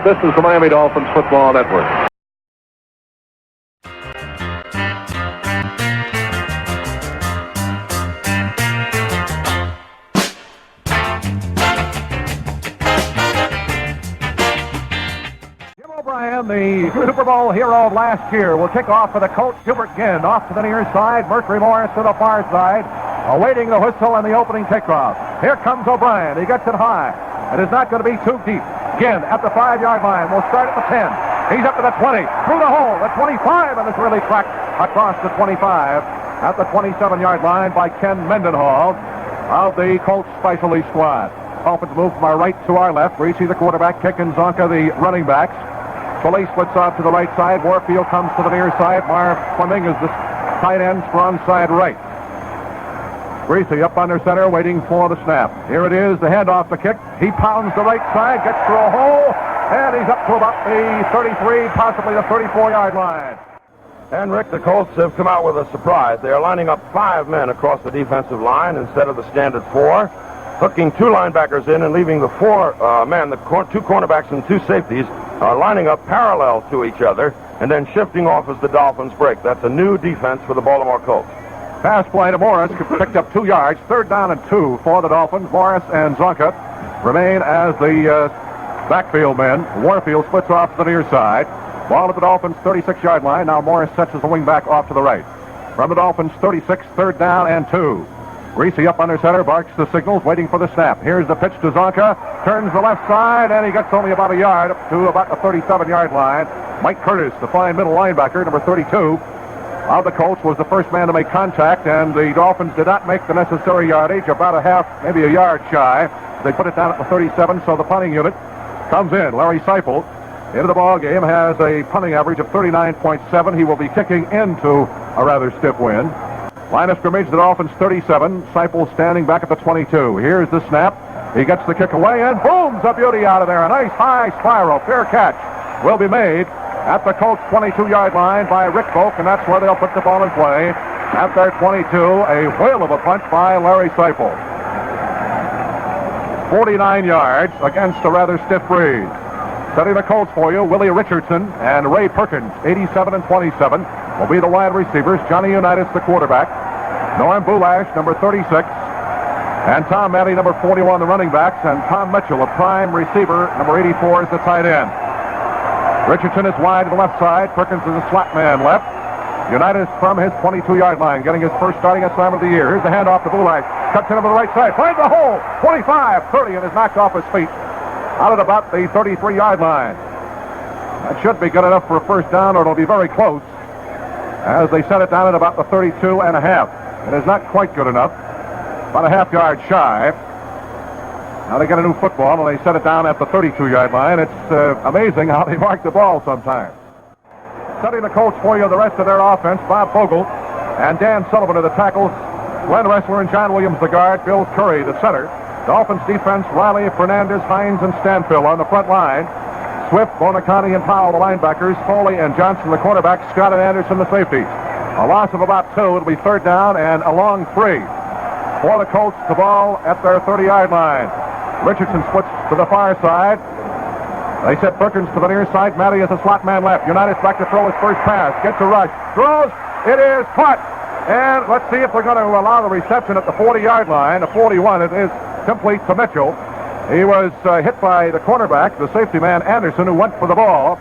This is the Miami Dolphins Football Network. The Super Bowl hero of last year will kick off for the Colts. Gilbert Ginn off to the near side. Mercury Morris to the far side, awaiting the whistle and the opening kickoff. Here comes O'Brien. He gets it high. It is not going to be too deep. Ginn at the 5-yard line. We'll start at the 10. He's up to the 20. Through the hole. The 25, and it's really cracked across the 25 at the 27-yard line by Ken Mendenhall of the Colts Specialty Squad. Dolphins move from our right to our left. Reese, the quarterback, Kick and Zonka, the running backs. Foley splits off to the right side. Warfield comes to the near side. Marv Fleming is the tight end, strong side right. Greasy up under center, waiting for the snap. Here it is, the handoff, the kick. He pounds the right side, gets through a hole, and he's up to about the 33, possibly the 34-yard line. And, Rick, the Colts have come out with a surprise. They are lining up 5 men across the defensive line instead of the standard 4, hooking 2 linebackers in and leaving the 4 men, the 2 cornerbacks and 2 safeties, are lining up parallel to each other and then shifting off as the Dolphins break. That's a new defense for the Baltimore Colts. Pass play to Morris, picked up 2 yards. 3rd down and 2 for the Dolphins. Morris and Zonka remain as the backfield men. Warfield splits off to the near side. Ball at the Dolphins' 36-yard line. Now Morris sets as the wing back off to the right. From the Dolphins' 36, 3rd down and 2. Reese up under center, barks the signals, waiting for the snap. Here's the pitch to Zonka, turns the left side, and he gets only about a yard up to about the 37-yard line. Mike Curtis, the fine middle linebacker, number 32 of the Colts, was the first man to make contact, and the Dolphins did not make the necessary yardage, about a half, maybe a yard shy. They put it down at the 37, so the punting unit comes in. Larry Seifel into the ball game has a punting average of 39.7. He will be kicking into a rather stiff wind. Line of scrimmage, the Dolphins 37. Seifel standing back at the 22. Here's the snap. He gets the kick away and booms a beauty out of there. A nice high spiral. Fair catch will be made at the Colts 22-yard line by Rick Volk, and that's where they'll put the ball in play. At their 22, a whale of a punch by Larry Seifel. 49 yards against a rather stiff breeze. Setting the Colts for you, Willie Richardson and Ray Perkins, 87 and 27, will be the wide receivers. Johnny Unitas, the quarterback. Norm Boulash, number 36. And Tom Matty, number 41, the running backs. And Tom Mitchell, a prime receiver, number 84, is the tight end. Richardson is wide to the left side. Perkins is a slot man left. Unitas from his 22-yard line, getting his first starting assignment of the year. Here's the handoff to Boulash. Cuts in over the right side. Finds the hole. 25, 30, and is knocked off his feet. Out at about the 33-yard line. That should be good enough for a first down, or it'll be very close, as they set it down at about the 32 and a half. It is not quite good enough. About a half-yard shy. Now they get a new football, and they set it down at the 32-yard line. It's amazing how they mark the ball sometimes. Setting the Colts for you, the rest of their offense, Bob Fogle and Dan Sullivan are the tackles. Glenn Ressler and John Williams, the guard. Bill Curry, the center. Dolphins defense, Riley, Fernandez, Hines, and Stanfill on the front line. Swift, Bonacani, and Powell, the linebackers. Foley and Johnson, the quarterbacks. Scott and Anderson, the safeties. A loss of about 2. It'll be 3rd down and a long 3. For the Colts, the ball at their 30-yard line. Richardson splits to the far side. They set Perkins to the near side. Matty is a slot man left. Unitas back to throw his first pass. Gets a rush. Throws. It is caught. And let's see if they're going to allow the reception at the 40-yard line. The 41, it is complete to Mitchell. He was hit by the cornerback, the safety man, Anderson, who went for the ball.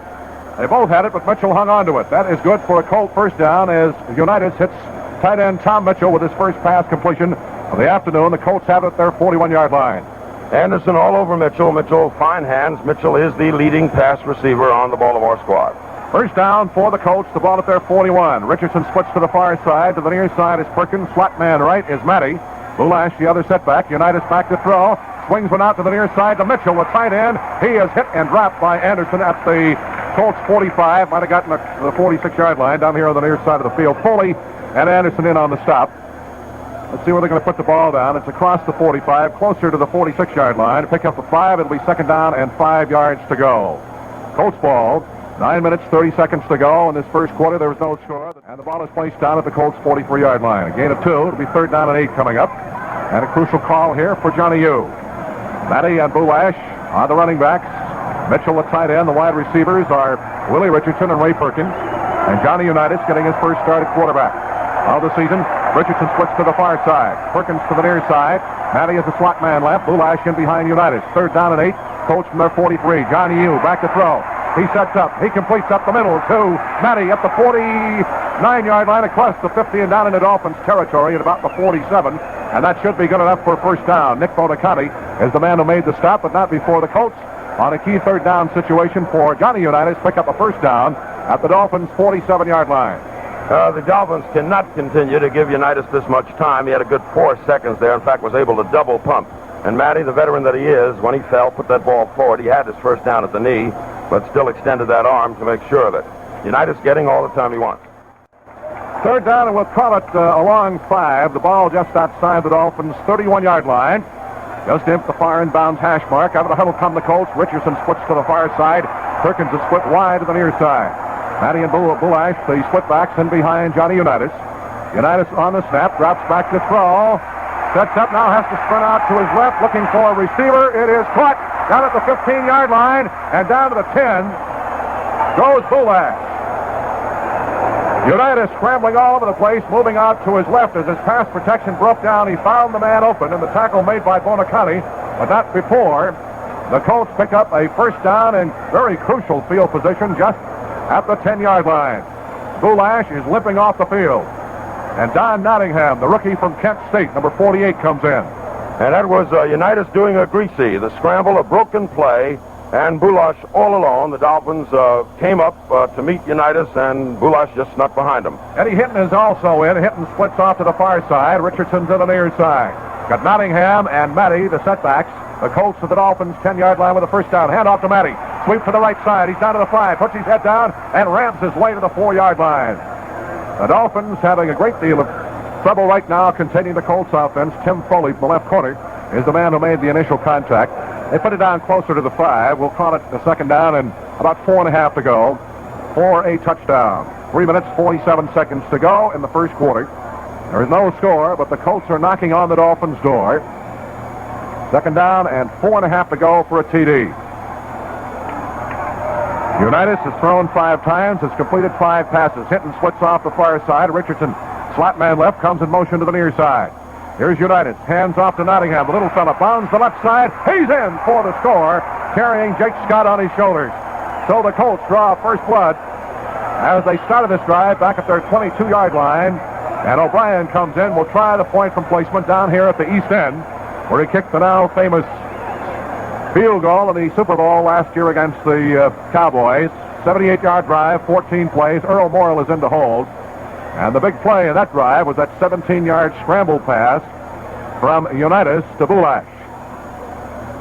They both had it, but Mitchell hung on to it. That is good for a Colt first down as Unitas hits tight end Tom Mitchell with his first pass completion of the afternoon. The Colts have it at their 41-yard line. Anderson all over Mitchell. Mitchell, fine hands. Mitchell is the leading pass receiver on the Baltimore squad. First down for the Colts, the ball at their 41. Richardson splits to the far side. To the near side is Perkins. Slot man right is Matty. Boulash, the other setback. Unitas back to throw. Swings one out to the near side to Mitchell, the tight end. He is hit and dropped by Anderson at the Colts 45. Might have gotten the 46-yard line down here on the near side of the field. Foley and Anderson in on the stop. Let's see where they're going to put the ball down. It's across the 45, closer to the 46-yard line. Pick up the 5. It'll be 2nd down and 5 yards to go. Colts ball. 9 minutes, 30 seconds to go. In this first quarter, there was no score. And the ball is placed down at the Colts 43-yard line. A gain of 2. It'll be 3rd down and 8 coming up. And a crucial call here for Johnny U. Matty and Boulash are the running backs. Mitchell, the tight end. The wide receivers are Willie Richardson and Ray Perkins. And Johnny Unitas getting his first start at quarterback of the season. Richardson splits to the far side. Perkins to the near side. Matty is the slot man left. Bulash in behind Unitas. 3rd down and 8. Colts from their 43. Johnny U back to throw. He sets up. He completes up the middle to Matty at the 49-yard line across the 50 and down into Dolphins territory at about the 47. And that should be good enough for a first down. Nick Bonaconte is the man who made the stop, but not before the Colts on a key 3rd down situation for Johnny Unitas pick up a first down at the Dolphins' 47-yard line. The Dolphins cannot continue to give Unitas this much time. He had a good 4 seconds there. In fact, was able to double pump. And Matty, the veteran that he is, when he fell, put that ball forward. He had his first down at the knee, but still extended that arm to make sure of it. Unitas getting all the time he wants. 3rd down, and we'll call it along 5. The ball just outside the Dolphins' 31-yard line. Just into the far inbound hash mark. Out of the huddle come the Colts. Richardson splits to the far side. Perkins is split wide to the near side. Matty and Bulash, the split backs in behind Johnny Unitas. Unitas on the snap, drops back to throw. Sets up now, has to sprint out to his left, looking for a receiver. It is caught down at the 15-yard line, and down to the 10 goes Bulash. Unitas scrambling all over the place, moving out to his left as his pass protection broke down. He found the man open, and the tackle made by Bonaconte, but not before. The Colts pick up a first down in very crucial field position just at the 10-yard line. Bulash is limping off the field. And Don Nottingham, the rookie from Kent State, number 48, comes in. And that was Unitas doing a greasy. The scramble, a broken play, and Bulash all alone. The Dolphins came up to meet Unitas, and Bulash just snuck behind him. Eddie Hinton is also in. Hinton splits off to the far side. Richardson to the near side. Got Nottingham and Matty, the setbacks. The Colts to the Dolphins' 10-yard line with a first down. Hand off to Matty. Sweep to the right side. He's down to the 5. Puts his head down and ramps his way to the 4-yard line. The Dolphins having a great deal of trouble right now containing the Colts offense. Tim Foley from the left corner is the man who made the initial contact. They put it down closer to the 5. We'll call it the 2nd down and about 4.5 to go for a touchdown. 3 minutes, 47 seconds to go in the first quarter. There is no score, but the Colts are knocking on the Dolphins' door. 2nd down and 4.5 to go for a TD. Unitas has thrown 5 times, has completed 5 passes. Hinton splits off the far side. Richardson, slot man left, comes in motion to the near side. Here's Unitas, hands off to Nottingham. The little fella bounds the left side. He's in for the score, carrying Jake Scott on his shoulders. So the Colts draw first blood as they started this drive back at their 22-yard line. And O'Brien comes in, will try the point from placement down here at the east end, where he kicked the now famous field goal in the Super Bowl last year against the Cowboys. 78-yard drive, 14 plays. Earl Morrill is in to hold. And the big play in that drive was that 17-yard scramble pass from Unitas to Bulash.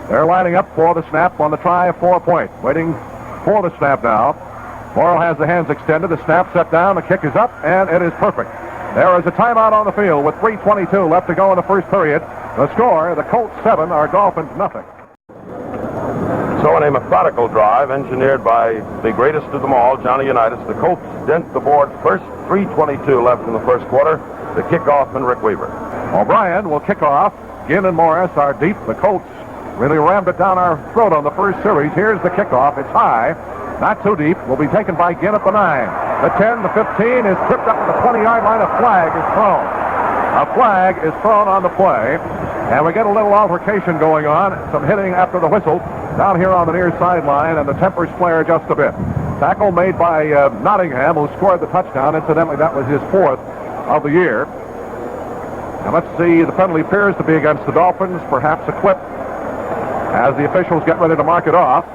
They're lining up for the snap on the try 4-point. Waiting for the snap now. Morrill has the hands extended. The snap set down. The kick is up, and it is perfect. There is a timeout on the field with 3:22 left to go in the first period. The score, the Colts 7, our Dolphins nothing. So in a methodical drive engineered by the greatest of them all, Johnny Unitas, the Colts dent the board first. 3:22 left in the first quarter. The kickoff and Rick Weaver. O'Brien will kick off. Ginn and Morris are deep. The Colts really rammed it down our throat on the first series. Here's the kickoff. It's high. Not too deep. Will be taken by Ginn at the 9. The 10, the 15 is tripped up to the 20-yard line. A flag is thrown. A flag is thrown on the play. And we get a little altercation going on. Some hitting after the whistle down here on the near sideline, and the tempers flare just a bit. Tackle made by Nottingham, who scored the touchdown. Incidentally, that was his 4th of the year. And let's see, the penalty appears to be against the Dolphins, perhaps a clip, as the officials get ready to mark it off.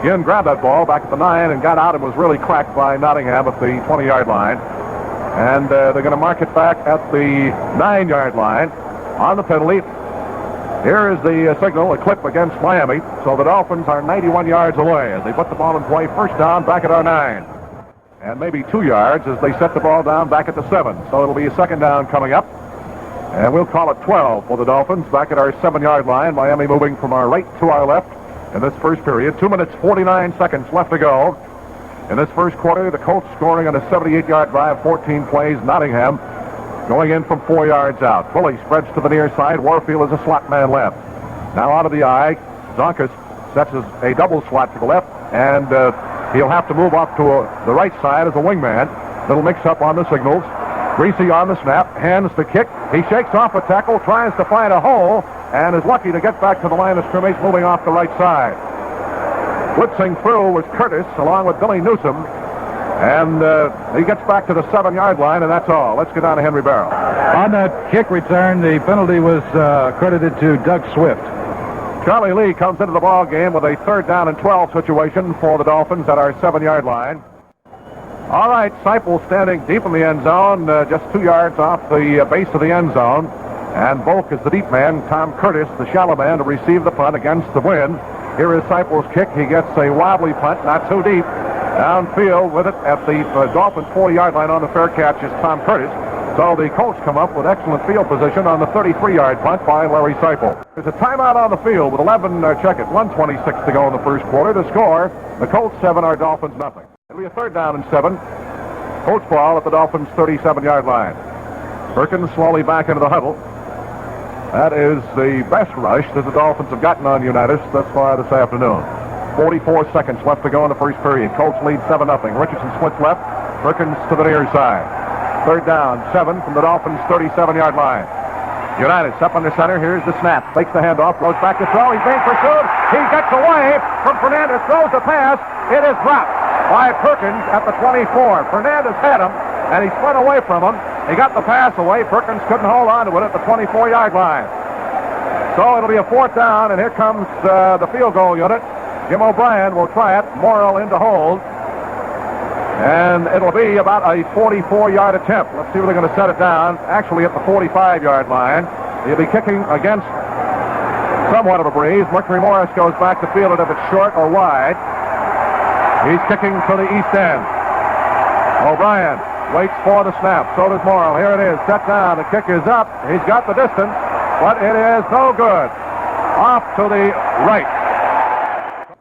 Ginn grabbed that ball back at the 9 and got out and was really cracked by Nottingham at the 20-yard line. And they're going to mark it back at the 9-yard line on the penalty. Here is the signal, a clip against Miami. So the Dolphins are 91 yards away as they put the ball in play. First down back at our 9. And maybe 2 yards as they set the ball down back at the 7. So it'll be a 2nd down coming up. And we'll call it 12 for the Dolphins back at our 7-yard line. Miami moving from our right to our left in this first period. 2 minutes, 49 seconds left to go. In this first quarter, the Colts scoring on a 78-yard drive, 14 plays. Nottingham going in from 4 yards out. Bully spreads to the near side. Warfield is a slot man left. Now out of the eye. Zonkas That's a double slot to the left, and he'll have to move off to the right side as a wingman. Little mix-up on the signals. Greasy on the snap, hands the kick. He shakes off a tackle, tries to find a hole, and is lucky to get back to the line of scrimmage, moving off the right side. Blitzing through was Curtis, along with Billy Newsom, and he gets back to the 7-yard line, and that's all. Let's get down to Henry Barrow. On that kick return, the penalty was credited to Doug Swift. Charlie Lee comes into the ball game with a 3rd down and 12 situation for the Dolphins at our 7-yard line. All right, Seipel standing deep in the end zone, just 2 yards off the base of the end zone. And Volk is the deep man, Tom Curtis, the shallow man, to receive the punt against the wind. Here is Seipel's kick. He gets a wobbly punt, not too deep. Downfield with it at the Dolphins' 40-yard line on the fair catch is Tom Curtis. So the Colts come up with excellent field position on the 33-yard punt by Larry Seipel. There's a timeout on the field with 1:26 to go in the first quarter. The score, the Colts 7, our Dolphins nothing. It'll be a 3rd down and 7. Colts ball at the Dolphins' 37-yard line. Perkins slowly back into the huddle. That is the best rush that the Dolphins have gotten on Unitas thus far this afternoon. 44 seconds left to go in the first period. Colts lead 7-0. Richardson splits left. Perkins to the near side. 3rd down, 7 from the Dolphins' 37-yard line. Unitas up under center. Here's the snap. Takes the handoff. Goes back to throw. He's being pursued. He gets away from Fernandez. Throws the pass. It is dropped by Perkins at the 24. Fernandez had him, and he spun away from him. He got the pass away. Perkins couldn't hold on to it at the 24-yard line. So it'll be a 4th down, and here comes the field goal unit. Jim O'Brien will try it. Morrill in to hold. And it'll be about a 44-yard attempt. Let's see where they're going to set it down. Actually at the 45-yard line. He'll be kicking against somewhat of a breeze. Mercury Morris goes back to field it if it's short or wide. He's kicking to the east end. O'Brien waits for the snap. So does Morrill. Here it is. Set down. The kick is up. He's got the distance, but it is no good. Off to the right.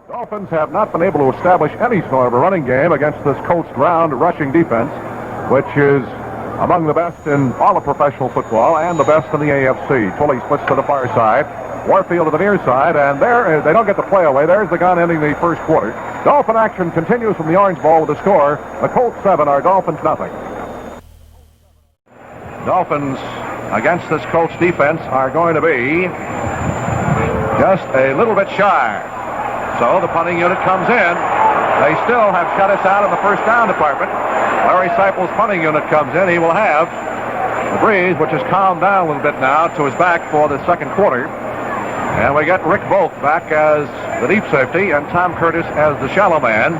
Dolphins have not been able to establish any sort of a running game against this Colts ground rushing defense, which is among the best in all of professional football and the best in the AFC. Tully splits to the far side. Warfield to the near side, and there they don't get the play away. There's the gun ending the first quarter. Dolphin action continues from the Orange Bowl with the score. The Colts 7, our Dolphins nothing. Dolphins against this Colts defense are going to be just a little bit shy. So the punting unit comes in. They still have shut us out in the first down department. Larry Seipel's punting unit comes in. He will have the breeze, which has calmed down a little bit now, to his back for the second quarter. And we got Rick Volk back as the deep safety and Tom Curtis as the shallow man.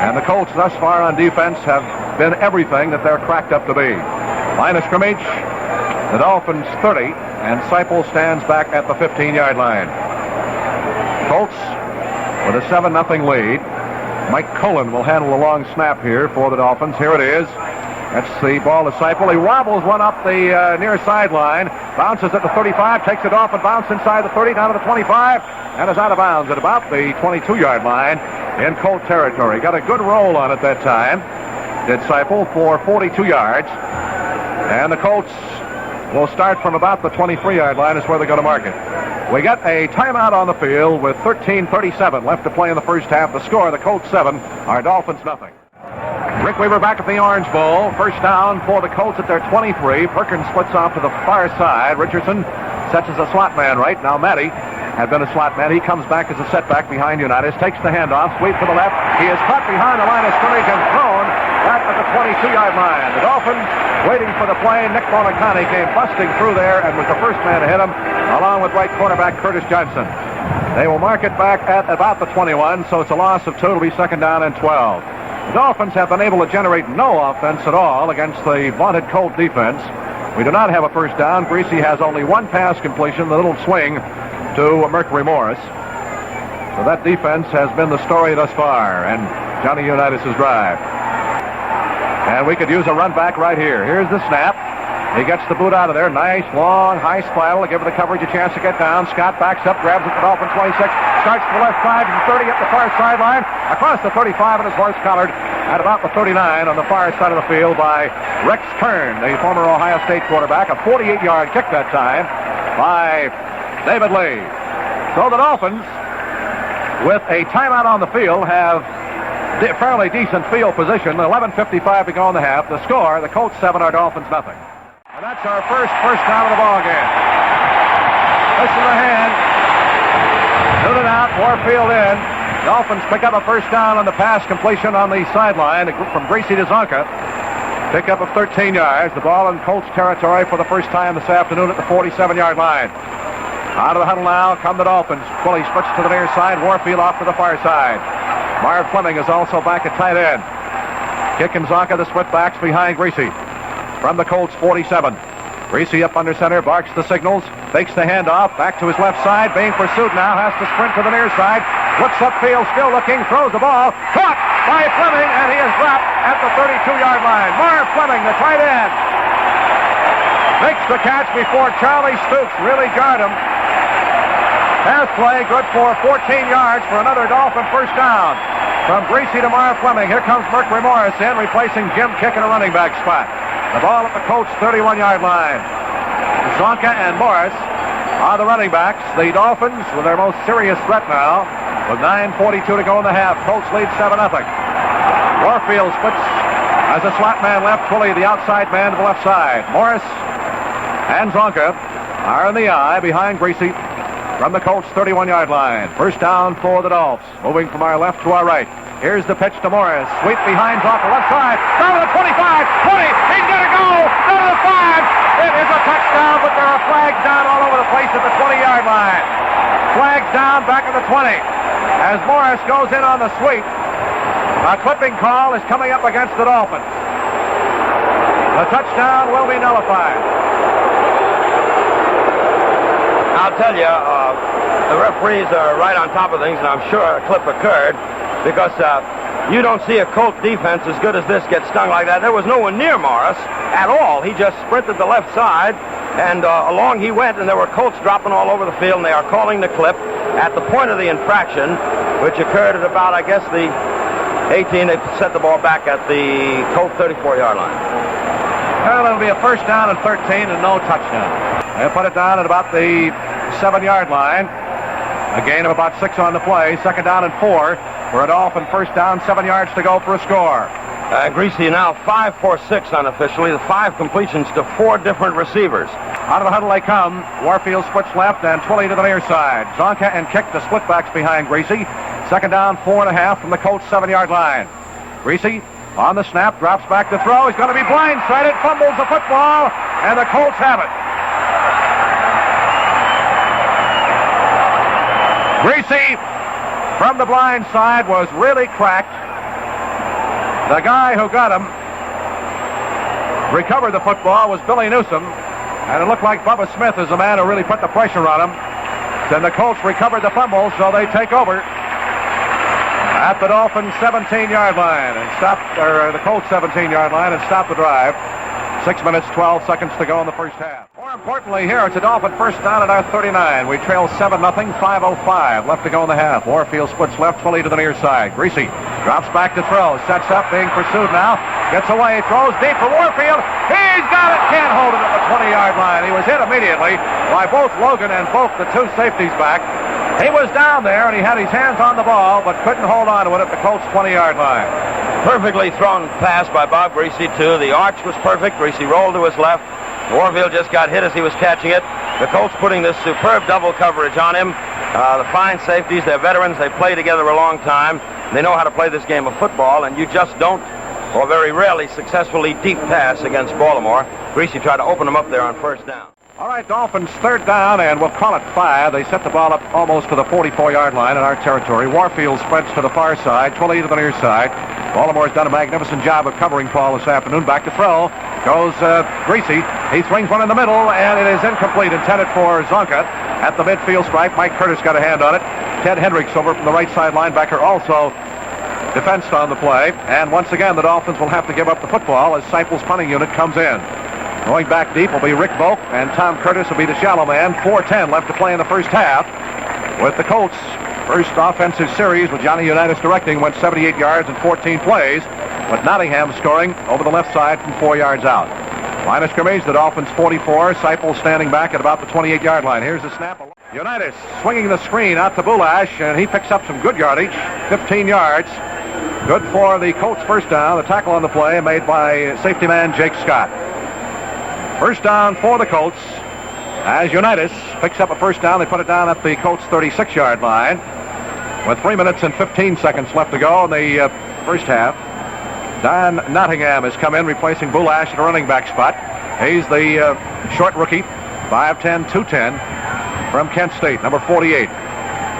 And the Colts thus far on defense have been everything that they're cracked up to be. Line of scrimmage, the Dolphins 30, and Seipel stands back at the 15-yard line. Colts with a 7-0 lead. Mike Cullen will handle the long snap here for the Dolphins. Here it is. That's the ball to Seipel. He wobbles one up the near sideline, bounces at the 35, takes it off and bounces inside the 30, down to the 25, and is out of bounds at about the 22-yard line in Colt territory. Got a good roll on it that time, did Seipel, for 42 yards. And the Colts will start from about the 23-yard line is where they're going to mark it. We got a timeout on the field with 13:37 left to play in the first half. The score, the Colts 7, our Dolphins nothing. Rick Weaver back at the Orange Bowl. First down for the Colts at their 23. Perkins splits off to the far side. Richardson sets as a slot man right. Now Matty had been a slot man. He comes back as a setback behind Unitas. Takes the handoff. Sweep to the left. He is caught behind the line of scrimmage and thrown back at the 22-yard line. The Dolphins waiting for the play. Nick Bonacani came busting through there and was the first man to hit him, along with right cornerback Curtis Johnson. They will mark it back at about the 21, so it's a loss of 2. It'll be second down and 12. The Dolphins have been able to generate no offense at all against the vaunted Colt defense. We do not have a first down. Greasy has only one pass completion, the little swing to Mercury Morris. So that defense has been the story thus far, and Johnny Unitas' drive. And we could use a run back right here. Here's the snap. He gets the boot out of there. Nice, long, high spiral to give the coverage a chance to get down. Scott backs up, grabs it to the Dolphin 26, starts to the left side from 30 up the far sideline, across the 35, and his horse collared at about the 39 on the far side of the field by Rex Kern, the former Ohio State quarterback. A 48-yard kick that time by David Lee. So the Dolphins with a timeout on the field, have fairly decent field position. 11:55 to go in the half. The score, the Colts 7, our Dolphins nothing. And that's our first down of the ball game. This is the hand. Noonan out, Warfield in. Dolphins pick up a first down on the pass completion on the sideline from Greasy to Zonka. Pickup of 13 yards. The ball in Colts territory for the first time this afternoon at the 47-yard line. Out of the huddle now come the Dolphins. Quilly splits to the near side. Warfield off to the far side. Marv Fleming is also back at tight end. Kick and Zonka, the split backs behind Greasy. From the Colts 47. Greasy up under center, barks the signals, fakes the handoff, back to his left side, being pursued now, has to sprint to the near side, looks upfield, still looking, throws the ball, caught by Fleming, and he is dropped at the 32-yard line. Marv Fleming, the tight end, makes the catch before Charlie Stoops really jarred him. Pass play, good for 14 yards for another Dolphin first down. From Greasy to Marv Fleming, here comes Mercury Morris in, replacing Jim Kick in a running back spot. The ball at the Colts 31-yard line. Zonka and Morris are the running backs. The Dolphins with their most serious threat now, with 9:42 to go in the half. Colts lead 7-0. Warfield splits as a slot man left, Twilly the outside man to the left side. Morris and Zonka are in the eye behind Greasy from the Colts 31-yard line. First down for the Dolphins. Moving from our left to our right. Here's the pitch to Morris. Sweep behind Zonka, left side. Down to the 25, 20. He's going to go. Down to the 5. It is a touchdown, but there are flags down all over the place at the 20-yard line. Flags down back at the 20. As Morris goes in on the sweep, a clipping call is coming up against the Dolphins. The touchdown will be nullified. I'll tell you, the referees are right on top of things, and I'm sure a clip occurred because you don't see a Colt defense as good as this get stung like that. There was no one near Morris at all. He just sprinted the left side, and along he went, and there were Colts dropping all over the field, and they are calling the clip at the point of the infraction, which occurred at about, I guess, the 18. They set the ball back at the Colt 34-yard line. Well, it'll be a first down and 13 and no touchdown. They put it down at about the 7-yard line. A gain of about 6 on the play. Second down and 4 for a Dolphin first down. 7 yards to go for a score. Greasy now 5 for 6 unofficially. The 5 completions to 4 different receivers. Out of the huddle they come. Warfield splits left and Twilly to the near side. Zonka and Kick the split backs behind Greasy. Second down, 4.5 from the Colts 7-yard line. Greasy on the snap, drops back to throw. He's going to be blindsided, fumbles the football, and the Colts have it. Greasy from the blind side was really cracked. The guy who got him recovered the football was Billy Newsom, and it looked like Bubba Smith is the man who really put the pressure on him. Then the Colts recovered the fumble, so they take over at the Dolphins 17-yard line and stop, or the Colts 17-yard line and stop the drive. 6 minutes, 12 seconds to go in the first half. More importantly here, it's a Dolphin first down at our 39. We trail 7-0, 5:05 left to go in the half. Warfield splits left, fully to the near side. Greasy drops back to throw, sets up, being pursued now, gets away, throws deep for Warfield. He's got it, can't hold it at the 20-yard line. He was hit immediately by both Logan and both the 2 safeties back. He was down there, and he had his hands on the ball, but couldn't hold on to it at the Colts 20-yard line. Perfectly thrown pass by Bob Greasy, too. The arch was perfect. Greasy rolled to his left. Warfield just got hit as he was catching it. The Colts putting this superb double coverage on him. The fine safeties, they're veterans. They play together a long time. They know how to play this game of football, and you just don't, or very rarely, successfully deep pass against Baltimore. Greasy tried to open them up there on first down. All right, Dolphins third down, and we'll call it 5. They set the ball up almost to the 44-yard line in our territory. Warfield spreads to the far side, Twilly to the near side. Baltimore's done a magnificent job of covering Paul this afternoon. Back to throw goes Greasy. He swings one in the middle, and it is incomplete, intended for Zonka at the midfield stripe. Mike Curtis got a hand on it. Ted Hendricks over from the right side linebacker also defensed on the play. And once again, the Dolphins will have to give up the football as Seipel's punting unit comes in. Going back deep will be Rick Volk, and Tom Curtis will be the shallow man. 4:10 left to play in the first half. With the Colts' first offensive series with Johnny Unitas directing went 78 yards and 14 plays, with Nottingham scoring over the left side from 4 yards out. Line of scrimmage, the Dolphins 44. Seipel standing back at about the 28-yard line. Here's the snap. Unitas swinging the screen out to Bulash, and he picks up some good yardage, 15 yards. Good for the Colts first down. The tackle on the play made by safety man Jake Scott. First down for the Colts. As Unitas picks up a first down, they put it down at the Colts 36-yard line with 3 minutes and 15 seconds left to go in the first half. Don Nottingham has come in, replacing Bulash at a running back spot. He's the short rookie, 5'10", 210 from Kent State, number 48.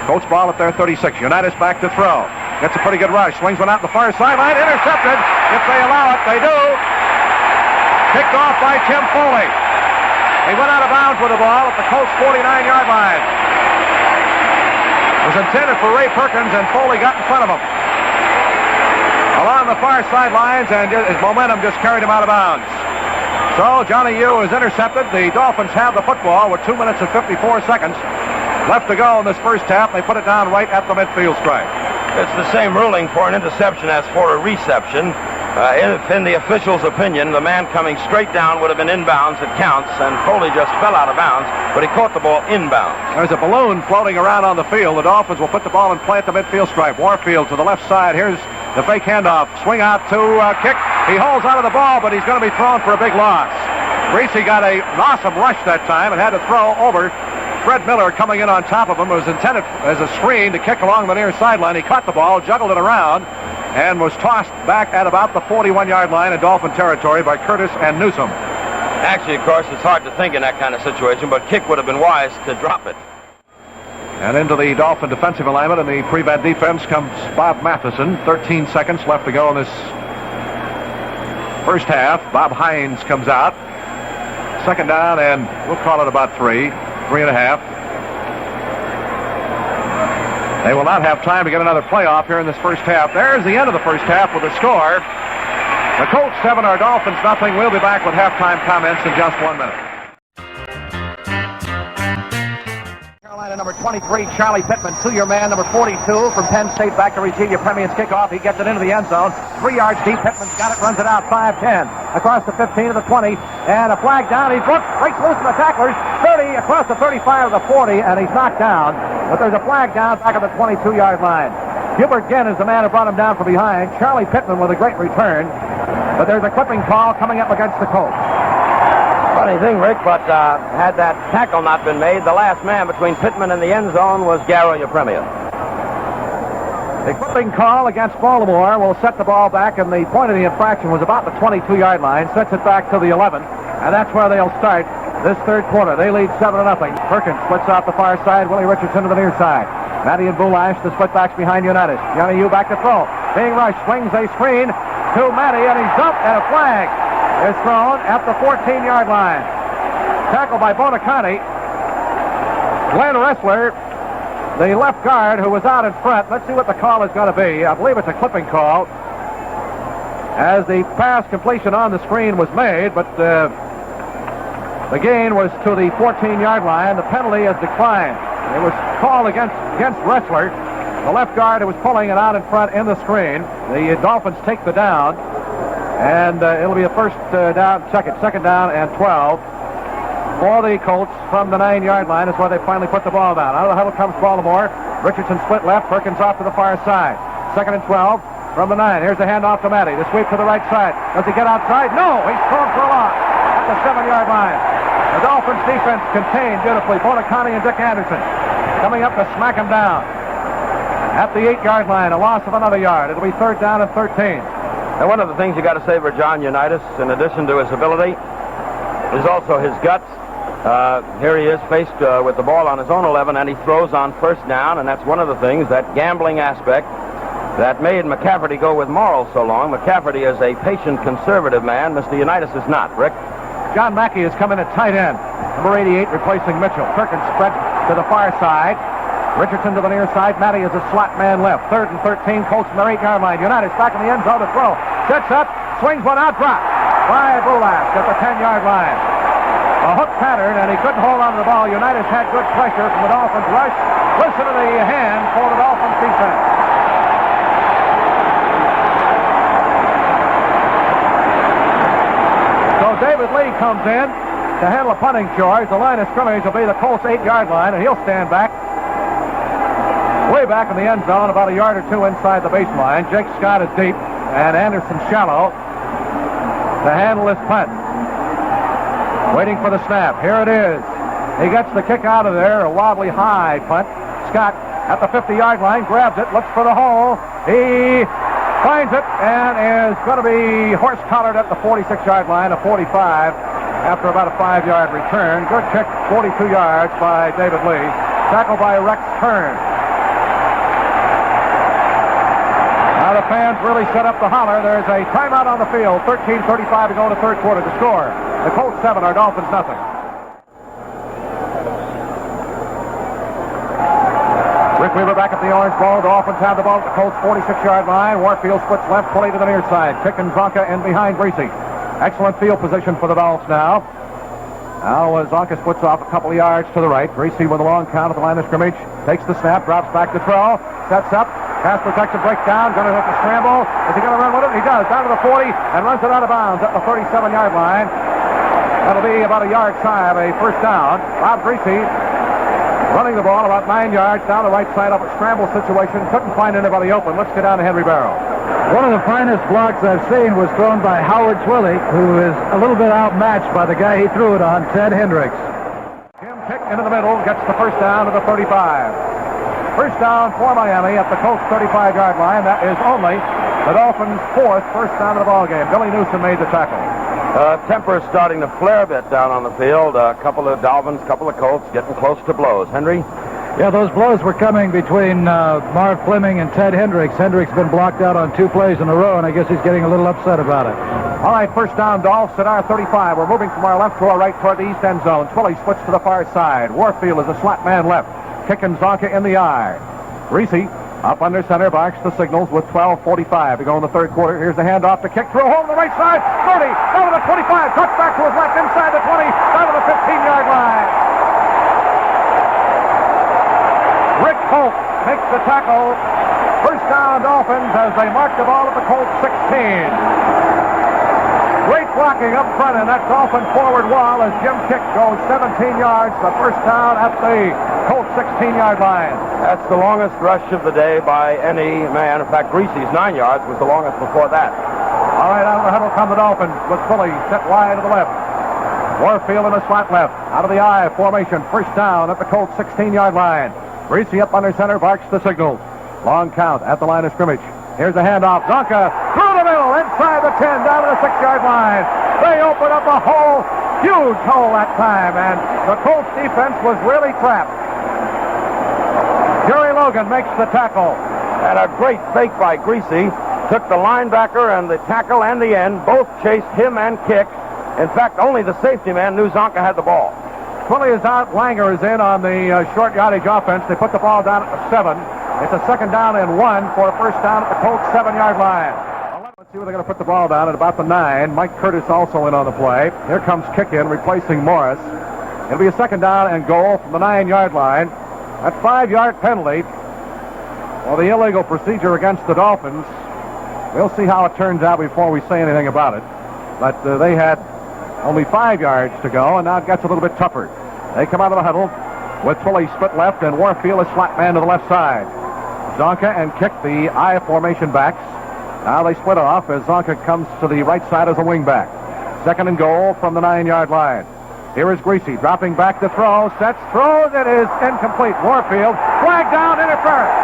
Colts ball at their 36. Unitas back to throw. Gets a pretty good rush. Swings one out the far sideline. Intercepted. If they allow it, they do. Picked off by Tim Foley. He went out of bounds with the ball at the Colts 49-yard line. It was intended for Ray Perkins, and Foley got in front of him along the far sidelines, and his momentum just carried him out of bounds. So Johnny U is intercepted. The Dolphins have the football with 2 minutes and 54 seconds left to go in this first half. They put it down right at the midfield stripe. It's the same ruling for an interception as for a reception. If in the official's opinion, the man coming straight down would have been inbounds, it counts, and Foley just fell out of bounds, but he caught the ball inbounds. There's a balloon floating around on the field. The Dolphins will put the ball in play at the midfield stripe. Warfield to the left side. Here's the fake handoff. Swing out to kick. He holds onto the ball, but he's going to be thrown for a big loss. Greasy got an awesome rush that time and had to throw over Fred Miller coming in on top of him. It was intended as a screen to kick along the near sideline. He caught the ball, juggled it around, and was tossed back at about the 41-yard line in Dolphin territory by Curtis and Newsom. Actually, of course, it's hard to think in that kind of situation, but kick would have been wise to drop it. And into the Dolphin defensive alignment, and the prevent defense comes Bob Matheson. 13 seconds left to go in this first half. Bob Hines comes out. Second down, and we'll call it about 3.5. They will not have time to get another playoff here in this first half. There's the end of the first half with the score. The Colts 7, our Dolphins nothing. We'll be back with halftime comments in just 1 minute. Number 23, Charlie Pittman, 2-year man, number 42 from Penn State, back to receive your Premier's kickoff. He gets it into the end zone. 3 yards deep. Pittman's got it, runs it out, 5-10. Across the 15 to the 20, and a flag down. He's looked, breaks loose from the tacklers. 30, across the 35 to the 40, and he's knocked down. But there's a flag down back at the 22-yard line. Gilbert Ginn is the man who brought him down from behind. Charlie Pittman with a great return. But there's a clipping call coming up against the Colts. Funny thing, Rick, but had that tackle not been made, the last man between Pittman and the end zone was Garo Yepremian. The clipping call against Baltimore will set the ball back, and the point of the infraction was about the 22-yard line, sets it back to the 11, and that's where they'll start this third quarter. They lead 7-0. Perkins splits off the far side, Willie Richardson to the near side. Matty and Bulash, the split backs behind Unitas. Johnny U back to throw. Being rushed, swings a screen to Matty, and he's dumped, and a flag is thrown at the 14-yard line. Tackled by Bonacani. Glenn Ressler, the left guard who was out in front. Let's see what the call is going to be. I believe it's a clipping call, as the pass completion on the screen was made, but the gain was to the 14-yard line. The penalty is declined. It was called against Ressler, the left guard who was pulling it out in front in the screen. The Dolphins take the down. And it'll be a second down and 12 for the Colts from the 9-yard line. Is where they finally put the ball down. Out of the huddle comes Baltimore. Richardson split left. Perkins off to the far side. Second and 12 from the 9. Here's the handoff to Matty. The sweep to the right side. Does he get outside? No. He's thrown for a loss at the 7-yard line. The Dolphins defense contained beautifully. Bonacani and Dick Anderson coming up to smack him down at the 8-yard line. A loss of another yard. It'll be third down and 13. And one of the things you got to say for John Unitas, in addition to his ability, is also his guts. Here he is faced with the ball on his own 11, and he throws on first down, and that's one of the things, that gambling aspect, that made McCafferty go with Morrill so long. McCafferty is a patient, conservative man. Mr. Unitas is not. Rick? John Mackey has come in at tight end. Number 88 replacing Mitchell. Perkins spread to the far side. Richardson to the near side. Matty is a slot man left. Third and 13. Colts from their 8-yard line. Unitas back in the end zone to throw. Sets up. Swings one out. Drop by Bulash at the 10-yard line. A hook pattern, and he couldn't hold on to the ball. Unitas had good pressure from the Dolphins rush. Listen to the hand for the Dolphins defense. So David Lee Lee comes in to handle a punting charge. The line of scrimmage will be the Colts 8-yard line, and he'll stand back, way back in the end zone, about a yard or two inside the baseline. Jake Scott is deep, and Anderson shallow to handle this punt. Waiting for the snap. Here it is. He gets the kick out of there, a wobbly high punt. Scott at the 50-yard line, grabs it, looks for the hole. He finds it and is going to be horse-collared at the 46-yard line, a 45, after about a 5-yard return. Good kick, 42 yards by David Lee. Tackled by Rex Kern. Now the fans really set up the holler. There's a timeout on the field. 13:35 to go in the third quarter. The score, the Colts 7, our Dolphins nothing. Rick Weaver back at the orange ball. The Dolphins have the ball at the Colts 46-yard line. Warfield splits left, fully to the near side. Kick and Zonka in behind Greasy. Excellent field position for the Dolphins now. Now Zonka splits off a couple of yards to the right. Greasy with a long count at the line of scrimmage. Takes the snap, drops back to throw. Sets up. Pass protection breakdown. Going to hit the scramble. Is he going to run with it? He does. Down to the 40 and runs it out of bounds at the 37-yard line. That'll be about a yard shy of a first down. Bob Greasy running the ball about 9 yards down the right side of a scramble situation. Couldn't find anybody open. Let's get down to Henry Barrow. One of the finest blocks I've seen was thrown by Howard Twilley, who is a little bit outmatched by the guy he threw it on, Ted Hendricks. Jim Kick into the middle, gets the first down to the 35. First down for Miami at the Colts 35-yard line. That is only the Dolphins' fourth first down of the ball game. Billy Newsom made the tackle. Temper is starting to flare a bit down on the field. A couple of Dolphins, couple of Colts getting close to blows. Henry? Yeah, those blows were coming between Marv Fleming and Ted Hendricks. Hendricks been blocked out on 2 plays in a row, and I guess he's getting a little upset about it. All right, first down, Dolphins at our 35. We're moving from our left to our right toward the east end zone. Twilley splits to the far side. Warfield is a slot man left. Kicking Zonka in the eye. Greasy up under center, barks the signals with 12:45 to go in the third quarter. Here's the handoff to Kick through a hole on the right side. 30, down to the 25, cuts back to his left, inside the 20, down to the 15-yard line. Rick Holt makes the tackle. First down, Dolphins, as they mark the ball at the Colts 16. Great blocking up front in that Dolphin forward wall as Jim Kick goes 17 yards. The first down at the Colts 16-yard line. That's the longest rush of the day by any man. In fact, Greasy's 9 yards was the longest before that. All right, out of the huddle come the Dolphins with Twilley set wide to the left. Warfield in the slot left. Out of the I formation. First down at the Colts 16-yard line. Greasy up under center, barks the signal. Long count at the line of scrimmage. Here's the handoff. Zonka through the middle, inside the 10, down to the 6-yard line. They open up a hole, huge hole that time, and the Colts defense was really trapped. Jerry Logan makes the tackle. And a great fake by Greasy. Took the linebacker and the tackle and the end. Both chased him and Kick. In fact, only the safety man knew Zonka had the ball. Twilley is out. Langer is in on the short yardage offense. They put the ball down at the 7. It's a second down and 1 for a first down at the Colts 7-yard line. Let's see where they're going to put the ball down at about the 9. Mike Curtis also in on the play. Here comes Kick in, replacing Morris. It'll be a second down and goal from the 9-yard line. That 5-yard penalty for the illegal procedure against the Dolphins. We'll see how it turns out before we say anything about it. But they had only 5 yards to go, and now it gets a little bit tougher. They come out of the huddle with Twilley split left and Warfield a slot man to the left side. Zonka and Kick the I formation backs. Now they split off as Zonka comes to the right side as a wing back. Second and goal from the 9-yard line. Here is Greasy dropping back to throw. Sets, throws. It is incomplete. Warfield flag down, interference.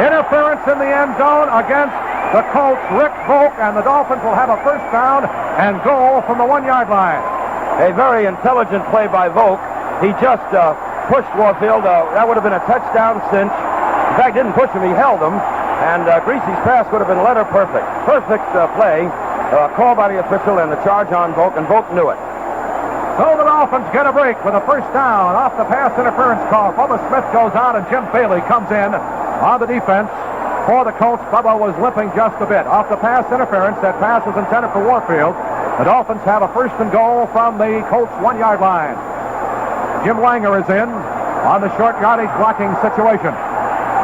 Interference in the end zone against the Colts. Rick Volk, and the Dolphins will have a first down and goal from the 1-yard line. A very intelligent play by Volk. He just pushed Warfield. That would have been a touchdown cinch. In fact, didn't push him. He held him. And Greasy's pass would have been letter perfect. Perfect play. Called by the official and the charge on Volk, and Volk knew it. So the Dolphins get a break with a first down off the pass interference call. Bubba Smith goes out and Jim Bailey comes in on the defense for the Colts. Bubba was limping just a bit. Off the pass interference, that pass was intended for Warfield. The Dolphins have a first and goal from the Colts 1-yard line. Jim Langer is in on the short yardage blocking situation.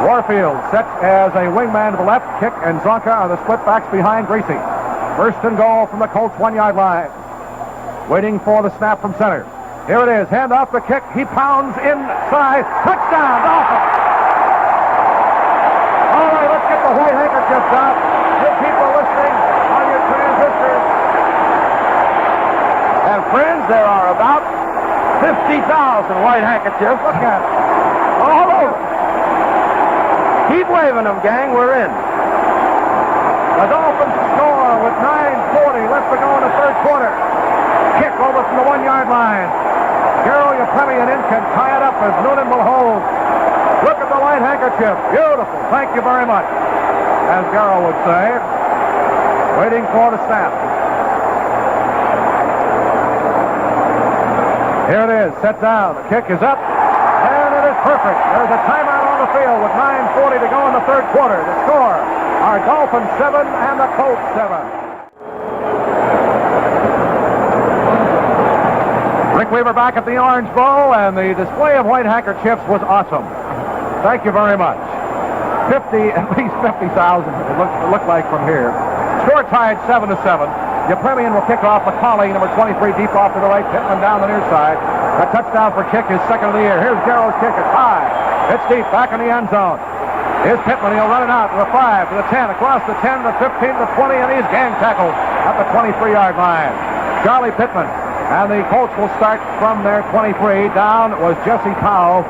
Warfield sets as a wingman to the left. Kick and Zonka are the split backs behind Greasy. First and goal from the Colts 1-yard line. waiting for the snap from center. Here it is. Hand off the kick. He pounds inside. Touchdown, Dolphins. All right, let's get the white handkerchiefs out. You people listening on your transistors. And friends, there are about 50,000 white handkerchiefs. Look at it. All over. Keep waving them, gang. We're in. The Dolphins score with 9:40 left to go in the third quarter. Kick over from the 1-yard line. Gerald Yepremi and Incan tie it up as Noonan will hold. Look at the white handkerchief. Beautiful. Thank you very much. As Gerald would say. Waiting for the snap. Here it is. Set down. The kick is up. And it is perfect. There's a timeout on the field with 9:40 to go in the third quarter. The score are Dolphins 7 and the Colts 7. Rick Weaver back at the Orange Bowl, and the display of white handkerchiefs was awesome. Thank you very much. At least 50,000 it looked like from here. Score tied 7-7. Yepremian will kick off. McCauley, number 23, deep off to the right. Pittman down the near side. A touchdown for kick, his second of the year. Here's Gerald's kick. It's high. It's deep, back in the end zone. Here's Pittman. He'll run it out to the 5, to the 10, across the 10, to the 15, to the 20, and he's gang tackled at the 23-yard line. Charlie Pittman. And the Colts will start from their 23. Down was Jesse Powell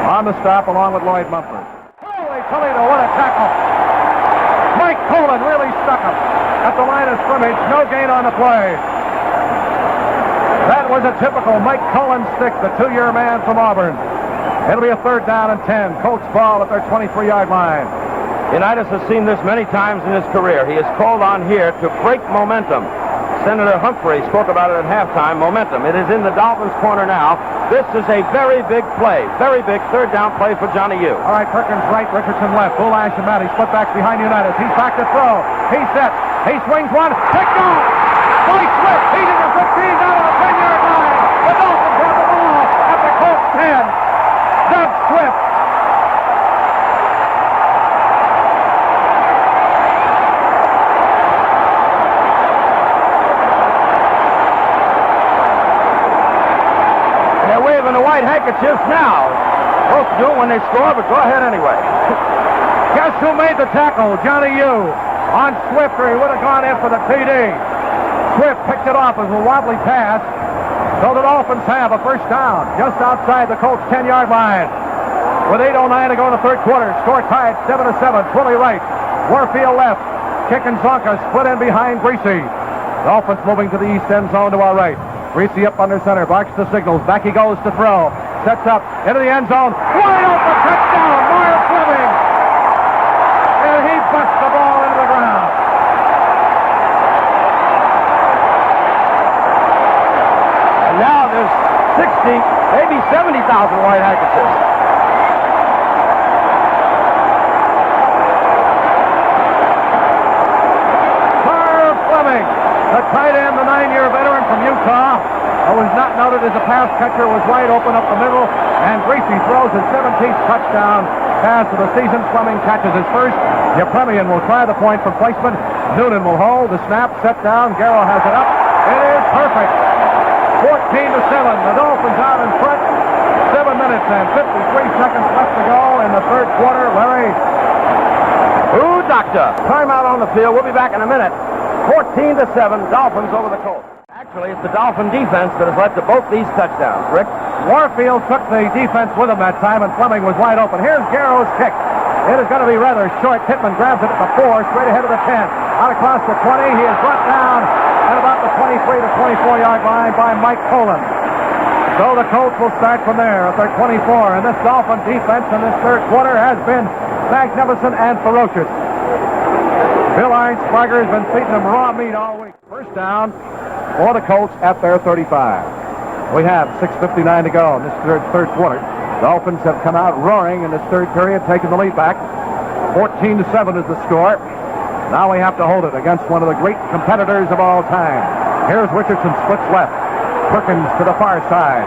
on the stop along with Lloyd Mumford. Holy Toledo, what a tackle. Mike Colon really stuck him at the line of scrimmage. No gain on the play. That was a typical Mike Cullen stick, the 2-year man from Auburn. It'll be a third down and 10. Colts ball at their 23-yard line. Unitas has seen this many times in his career. He is called on here to break momentum. Senator Humphrey spoke about it at halftime. Momentum. It is in the Dolphins' corner now. This is a very big play. Very big third down play for Johnny U. All right, Perkins right, Richardson left. Boulash and Matty split backs behind Unitas. He's back to throw. He's set. He swings one. Picked off. By Swift. He's in the 15 down to the 10-yard line. The Dolphins have the ball at the Colts 10. Doug Swift. The white handkerchiefs now. Supposed to do it when they score, but go ahead anyway. Guess who made the tackle? Johnny U. On Swift, or he would have gone in for the TD. Swift picked it off as a wobbly pass. So the Dolphins have a first down just outside the Colts 10-yard line. With 8:09 to go in the third quarter. Score tied 7-7. Twilly right. Warfield left. Kick and Zonka split in behind Greasy. Dolphins moving to the east end zone to our right. Greasy up under center, barks the signals. Back he goes to throw. Sets up into the end zone. Wide open touchdown, Marv Fleming. And he busts the ball into the ground. And now there's 60, maybe 70,000 white handkerchiefs. Marv Fleming, the tight end, the 9-year veteran from Utah, who was not noted as a pass catcher, was wide open up the middle, and Greasy throws his 17th touchdown pass of the season. Fleming catches his first. Yepremian will try the point for placement. Noonan will hold the snap, set down. Garrow has it up. It is perfect. 14-7. The Dolphins out in front. 7 minutes and 53 seconds left to go in the third quarter. Larry. Ooh, doctor. Timeout on the field. We'll be back in a minute. 14-7. Dolphins over the Colts. Actually, it's the Dolphin defense that has led to both these touchdowns. Rick? Warfield took the defense with him that time, and Fleming was wide open. Here's Garrow's kick. It is going to be rather short. Pittman grabs it at the 4, straight ahead of the 10. Out across the 20. He is brought down at about the 23 to 24-yard line by Mike Colon. So the Colts will start from there at their 24. And this Dolphin defense in this third quarter has been magnificent and ferocious. Bill Arnsparger has been feeding them raw meat all week. First down for the Colts at their 35. We have 6:59 to go in this third quarter. Dolphins have come out roaring in this third period, taking the lead back. 14-7 is the score. Now we have to hold it against one of the great competitors of all time. Here's Richardson, splits left. Perkins to the far side.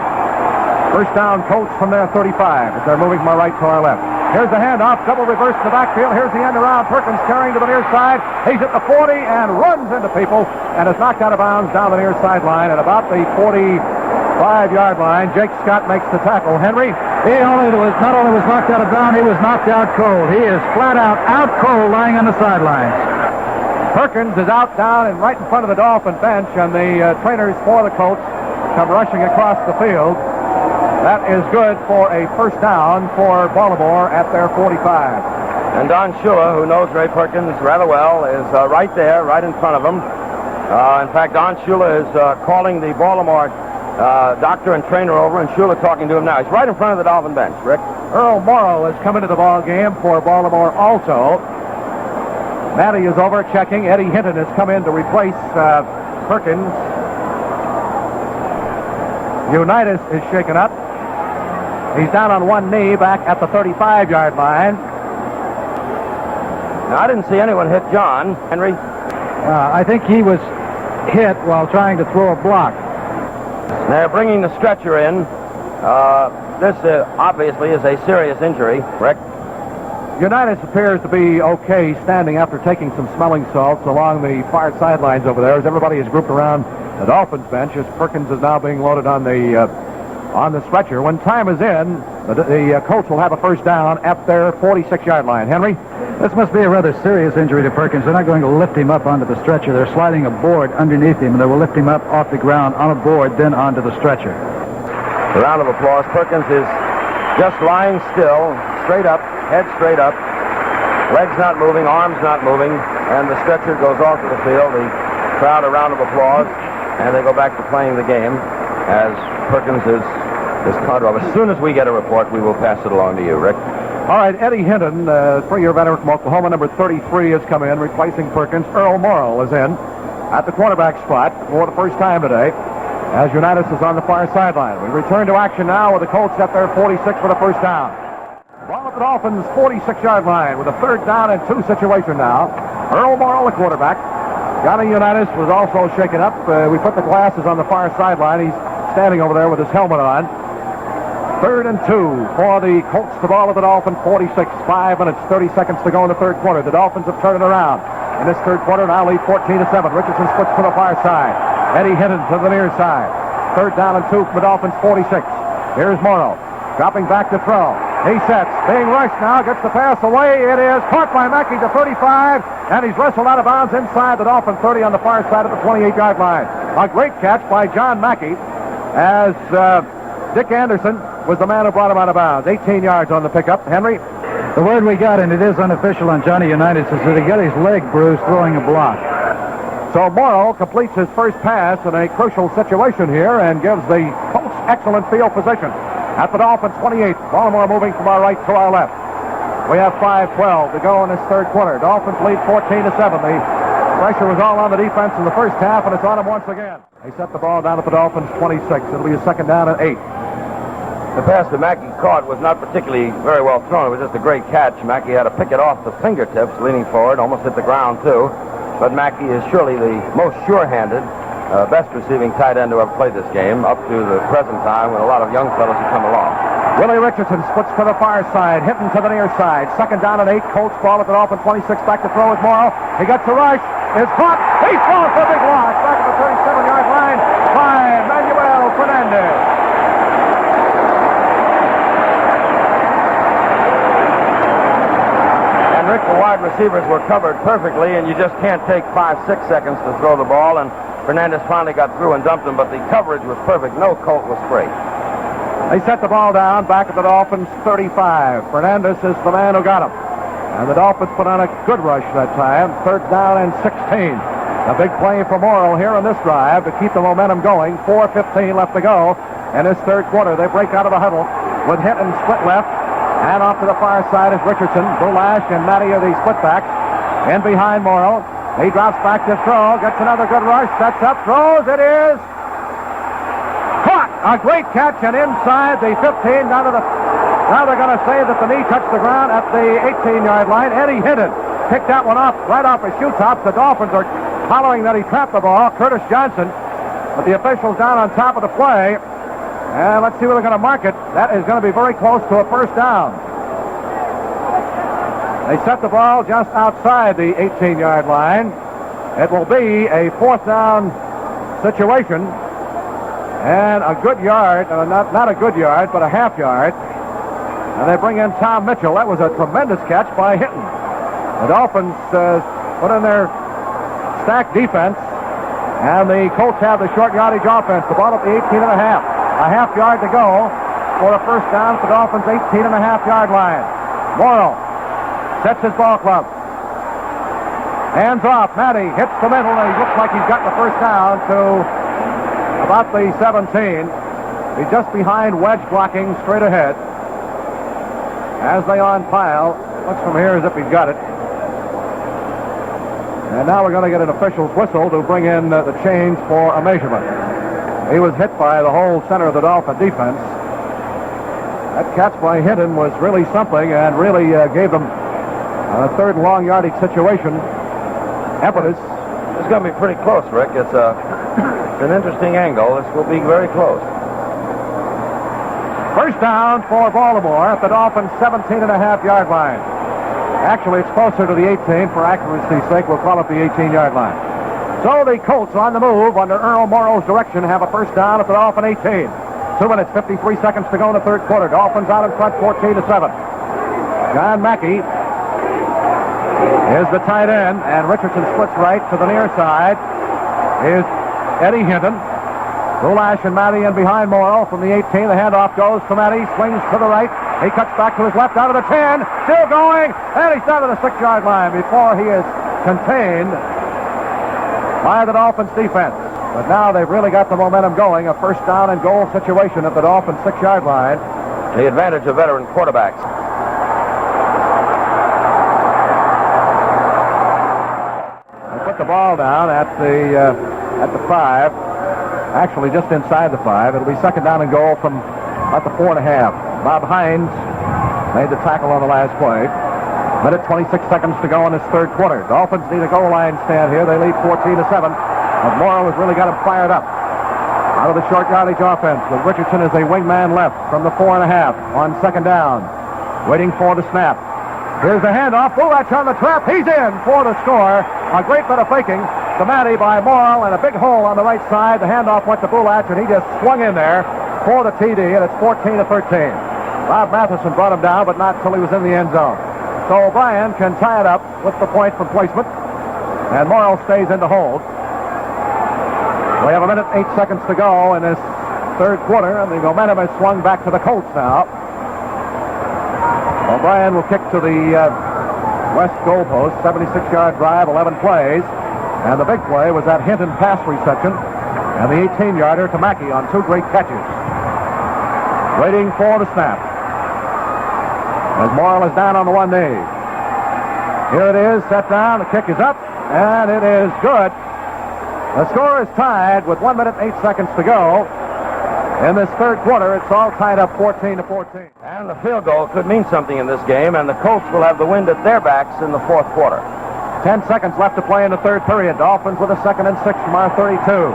First down, Colts from their 35 as they're moving from our right to our left. Here's the handoff, double reverse to the backfield. Here's the end around. Perkins carrying to the near side. He's at the 40 and runs into people and is knocked out of bounds down the near sideline at about the 45-yard line. Jake Scott makes the tackle. Henry? He not only was knocked out of bounds, he was knocked out cold. He is flat out cold lying on the sidelines. Perkins is out down and right in front of the Dolphin bench, and the trainers for the Colts come rushing across the field. That is good for a first down for Baltimore at their 45. And Don Shula, who knows Ray Perkins rather well, is right there, right in front of him. In fact, Don Shula is calling the Baltimore doctor and trainer over, and Shula talking to him now. He's right in front of the Dolphin bench, Rick. Earl Morrow has come into the ball game for Baltimore also. Matty is over checking. Eddie Hinton has come in to replace Perkins. Unitas is shaken up. He's down on one knee back at the 35-yard line. Now, I didn't see anyone hit John. Henry? I think he was hit while trying to throw a block. They're bringing the stretcher in. This obviously is a serious injury, Rick. Unitas appears to be okay standing after taking some smelling salts along the far sidelines over there as everybody is grouped around the Dolphins bench as Perkins is now being loaded on the stretcher. When time is in, the Colts will have a first down at their 46-yard line. Henry? This must be a rather serious injury to Perkins. They're not going to lift him up onto the stretcher. They're sliding a board underneath him, and they will lift him up off the ground on a board, then onto the stretcher. A round of applause. Perkins is just lying still, straight up, head straight up, legs not moving, arms not moving, and the stretcher goes off to the field. The crowd a round of applause, and they go back to playing the game as Perkins is caught off. As soon as we get a report, we will pass it along to you, Rick. All right, Eddie Hinton, 3-year veteran from Oklahoma, number 33, has come in, replacing Perkins. Earl Morrill is in at the quarterback spot for the first time today, as Unitas is on the far sideline. We return to action now with the Colts at their 46 for the first down. Ball at the Dolphins' 46-yard line with a third down and 2 situation now. Earl Morrill, the quarterback. Johnny Unitas was also shaken up. We put the glasses on the far sideline. He's standing over there with his helmet on. 3rd and 2 for the Colts. The ball at the Dolphins, 46. 5 minutes, 30 seconds to go in the third quarter. The Dolphins have turned it around. In this third quarter, now lead 14-7. Richardson splits to the far side. Eddie Hinton to the near side. 3rd down and 2 from the Dolphins, 46. Here's Morrow, dropping back to throw. He sets, being rushed now, gets the pass away. It is caught by Mackey to 35, and he's wrestled out of bounds inside the Dolphin 30 on the far side of the 28-yard line. A great catch by John Mackey as Dick Anderson was the man who brought him out of bounds. 18 yards on the pickup. Henry? The word we got, and it is unofficial on Johnny Unitas, is that he got his leg bruised throwing a block. So Morrow completes his first pass in a crucial situation here and gives the Colts excellent field position. At the Dolphins 28, Baltimore moving from our right to our left. We have 5:12 to go in this third quarter. Dolphins lead 14-7. The pressure was all on the defense in the first half, and it's on them once again. They set the ball down at the Dolphins 26. It'll be a second down and 8. The pass that Mackey caught was not particularly very well thrown. It was just a great catch. Mackey had to pick it off the fingertips, leaning forward, almost hit the ground, too. But Mackey is surely the most sure-handed, best receiving tight end to ever play this game, up to the present time when a lot of young fellows have come along. Willie Richardson splits to the far side, hitting to the near side. Second down and 8. Colts ball at the Dolphin 26. Back to throw with Morrow. He gets the rush. Is caught. He's thrown for a big loss. Back at the 37-yard line by Manuel Fernandez. Rick, the wide receivers were covered perfectly, and you just can't take 5-6 seconds to throw the ball, and Fernandez finally got through and dumped him, but the coverage was perfect. No Colt was free. They set the ball down back at the Dolphins 35. Fernandez is the man who got him. And the Dolphins put on a good rush that time. 3rd down and 16. A big play for Morrill here in this drive to keep the momentum going. 4:15 left to go in this third quarter. They break out of the huddle with Hinton split left. And off to the far side is Richardson. Boulash and Matty are the split-backs. In behind Morrill. He drops back to throw. Gets another good rush. Sets up. Throws. It is caught. A great catch. And inside the 15 down to the... Now they're going to say that the knee touched the ground at the 18-yard line. Eddie Hinton picked that one off right off his shoe tops. The Dolphins are hollering that he trapped the ball. Curtis Johnson. But the official's down on top of the play. And let's see where they're going to mark it. That is going to be very close to a first down. They set the ball just outside the 18-yard line. It will be a fourth down situation. And a good yard, not a good yard, but a half yard. And they bring in Tom Mitchell. That was a tremendous catch by Hinton. The Dolphins put in their stacked defense, and the Colts have the short yardage offense. The ball at the 18 and a half. A half yard to go for a first down at the Dolphins' 18 and a half yard line. Morrow sets his ball club. Hands off. Matty hits the middle, and he looks like he's got the first down to about the 17. He's just behind wedge blocking straight ahead. As they on pile, looks from here as if he's got it. And now we're going to get an official's whistle to bring in the change for a measurement. He was hit by the whole center of the Dolphin defense. That catch by Hinton was really something and really gave them a third and long yardage situation. Evidence. This is going to be pretty close, Rick. It's an interesting angle. This will be very close. First down for Baltimore at the Dolphins' 17 and a half yard line. Actually, it's closer to the 18. For accuracy's sake, we'll call it the 18-yard line. So the Colts on the move under Earl Morrow's direction have a first down at the Dolphin 18. 2 minutes, 53 seconds to go in the third quarter. Dolphins out in front, 14-7. John Mackey is the tight end, and Richardson splits right to the near side. Is Eddie Hinton. Gulash and Matty in behind Morrow from the 18. The handoff goes to Matty, swings to the right. He cuts back to his left out of the 10. Still going, and he's down to the 6-yard line before he is contained by the Dolphins defense. But now they've really got the momentum going. A first down and goal situation at the Dolphins' 6-yard line. The advantage of veteran quarterbacks. They put the ball down at the 5. Actually, just inside the 5. It'll be second down and goal from about the 4.5. Bob Hines made the tackle on the last play. Minute 26 seconds to go in this third quarter. Dolphins need a goal line stand here. They lead 14-7. But Morrow has really got him fired up. Out of the short yardage offense with Richardson as a wingman left from the 4.5 on second down. Waiting for the snap. Here's the handoff. Bulach on the trap. He's in for the score. A great bit of faking. To Matty by Morrow, and a big hole on the right side. The handoff went to Bulach, and he just swung in there for the TD, and it's 14-13. Bob Matheson brought him down, but not till he was in the end zone. So O'Brien can tie it up with the point from placement, and Morrow stays in the hold. We have a minute, 8 seconds to go in this third quarter, and the momentum has swung back to the Colts now. O'Brien will kick to the west goalpost, 76-yard drive, 11 plays. And the big play was that Hinton pass reception and the 18-yarder to Mackey on 2 great catches. Waiting for the snap. As Morrill is down on the 1 knee. Here it is, set down, the kick is up, and it is good. The score is tied with 1 minute, 8 seconds to go. In this third quarter, it's all tied up 14-14. And the field goal could mean something in this game, and the Colts will have the wind at their backs in the fourth quarter. 10 seconds left to play in the third period. Dolphins with a 2nd and 6 from our 32.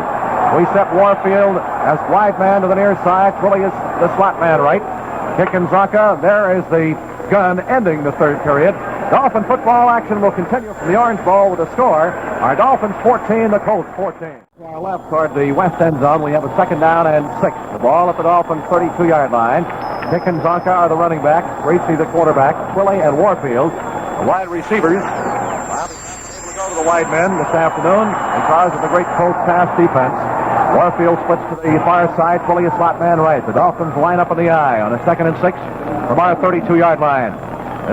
We set Warfield as wide man to the near side. Twilly is the slot man right. Kick and Zonka. There is the gun ending the third period. Dolphin football action will continue from the Orange Bowl with a score. Our Dolphins 14, the Colts 14. To our left toward the west end zone, we have a 2nd down and 6. The ball at the Dolphins 32-yard line. Kick and Zonka are the running backs. Gracie the quarterback. Twilly and Warfield the wide receivers. The wide men this afternoon because of the great Colts pass defense. Warfield splits to the far side, fully a slot man right. The Dolphins line up in the eye on a 2nd and 6 from our 32-yard line.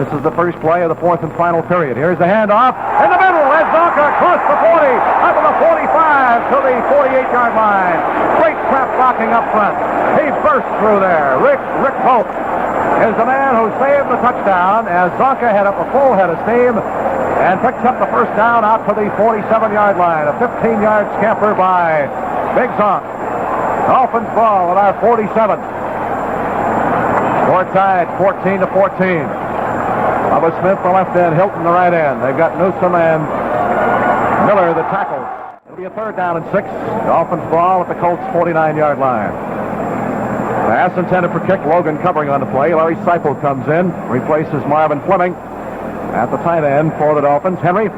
This is the first play of the fourth and final period. Here's the handoff in the middle as Zonka across the 40, up to the 45 to the 48-yard line. Great trap blocking up front. He burst through there. Rick Pope is the man who saved the touchdown as Zonka had up a full head of steam and picks up the first down out to the 47-yard line. A 15-yard scamper by Big Zonk. Dolphins ball at our 47. Score tied 14-14. Bubba Smith the left end, Hilton the right end. They've got Newsom and Miller the tackles. It'll be a 3rd down and 6. Dolphins ball at the Colts 49-yard line. Pass intended for kick. Logan covering on the play. Larry Seipel comes in, replaces Marvin Fleming. at the tight end for the Dolphins. Henry?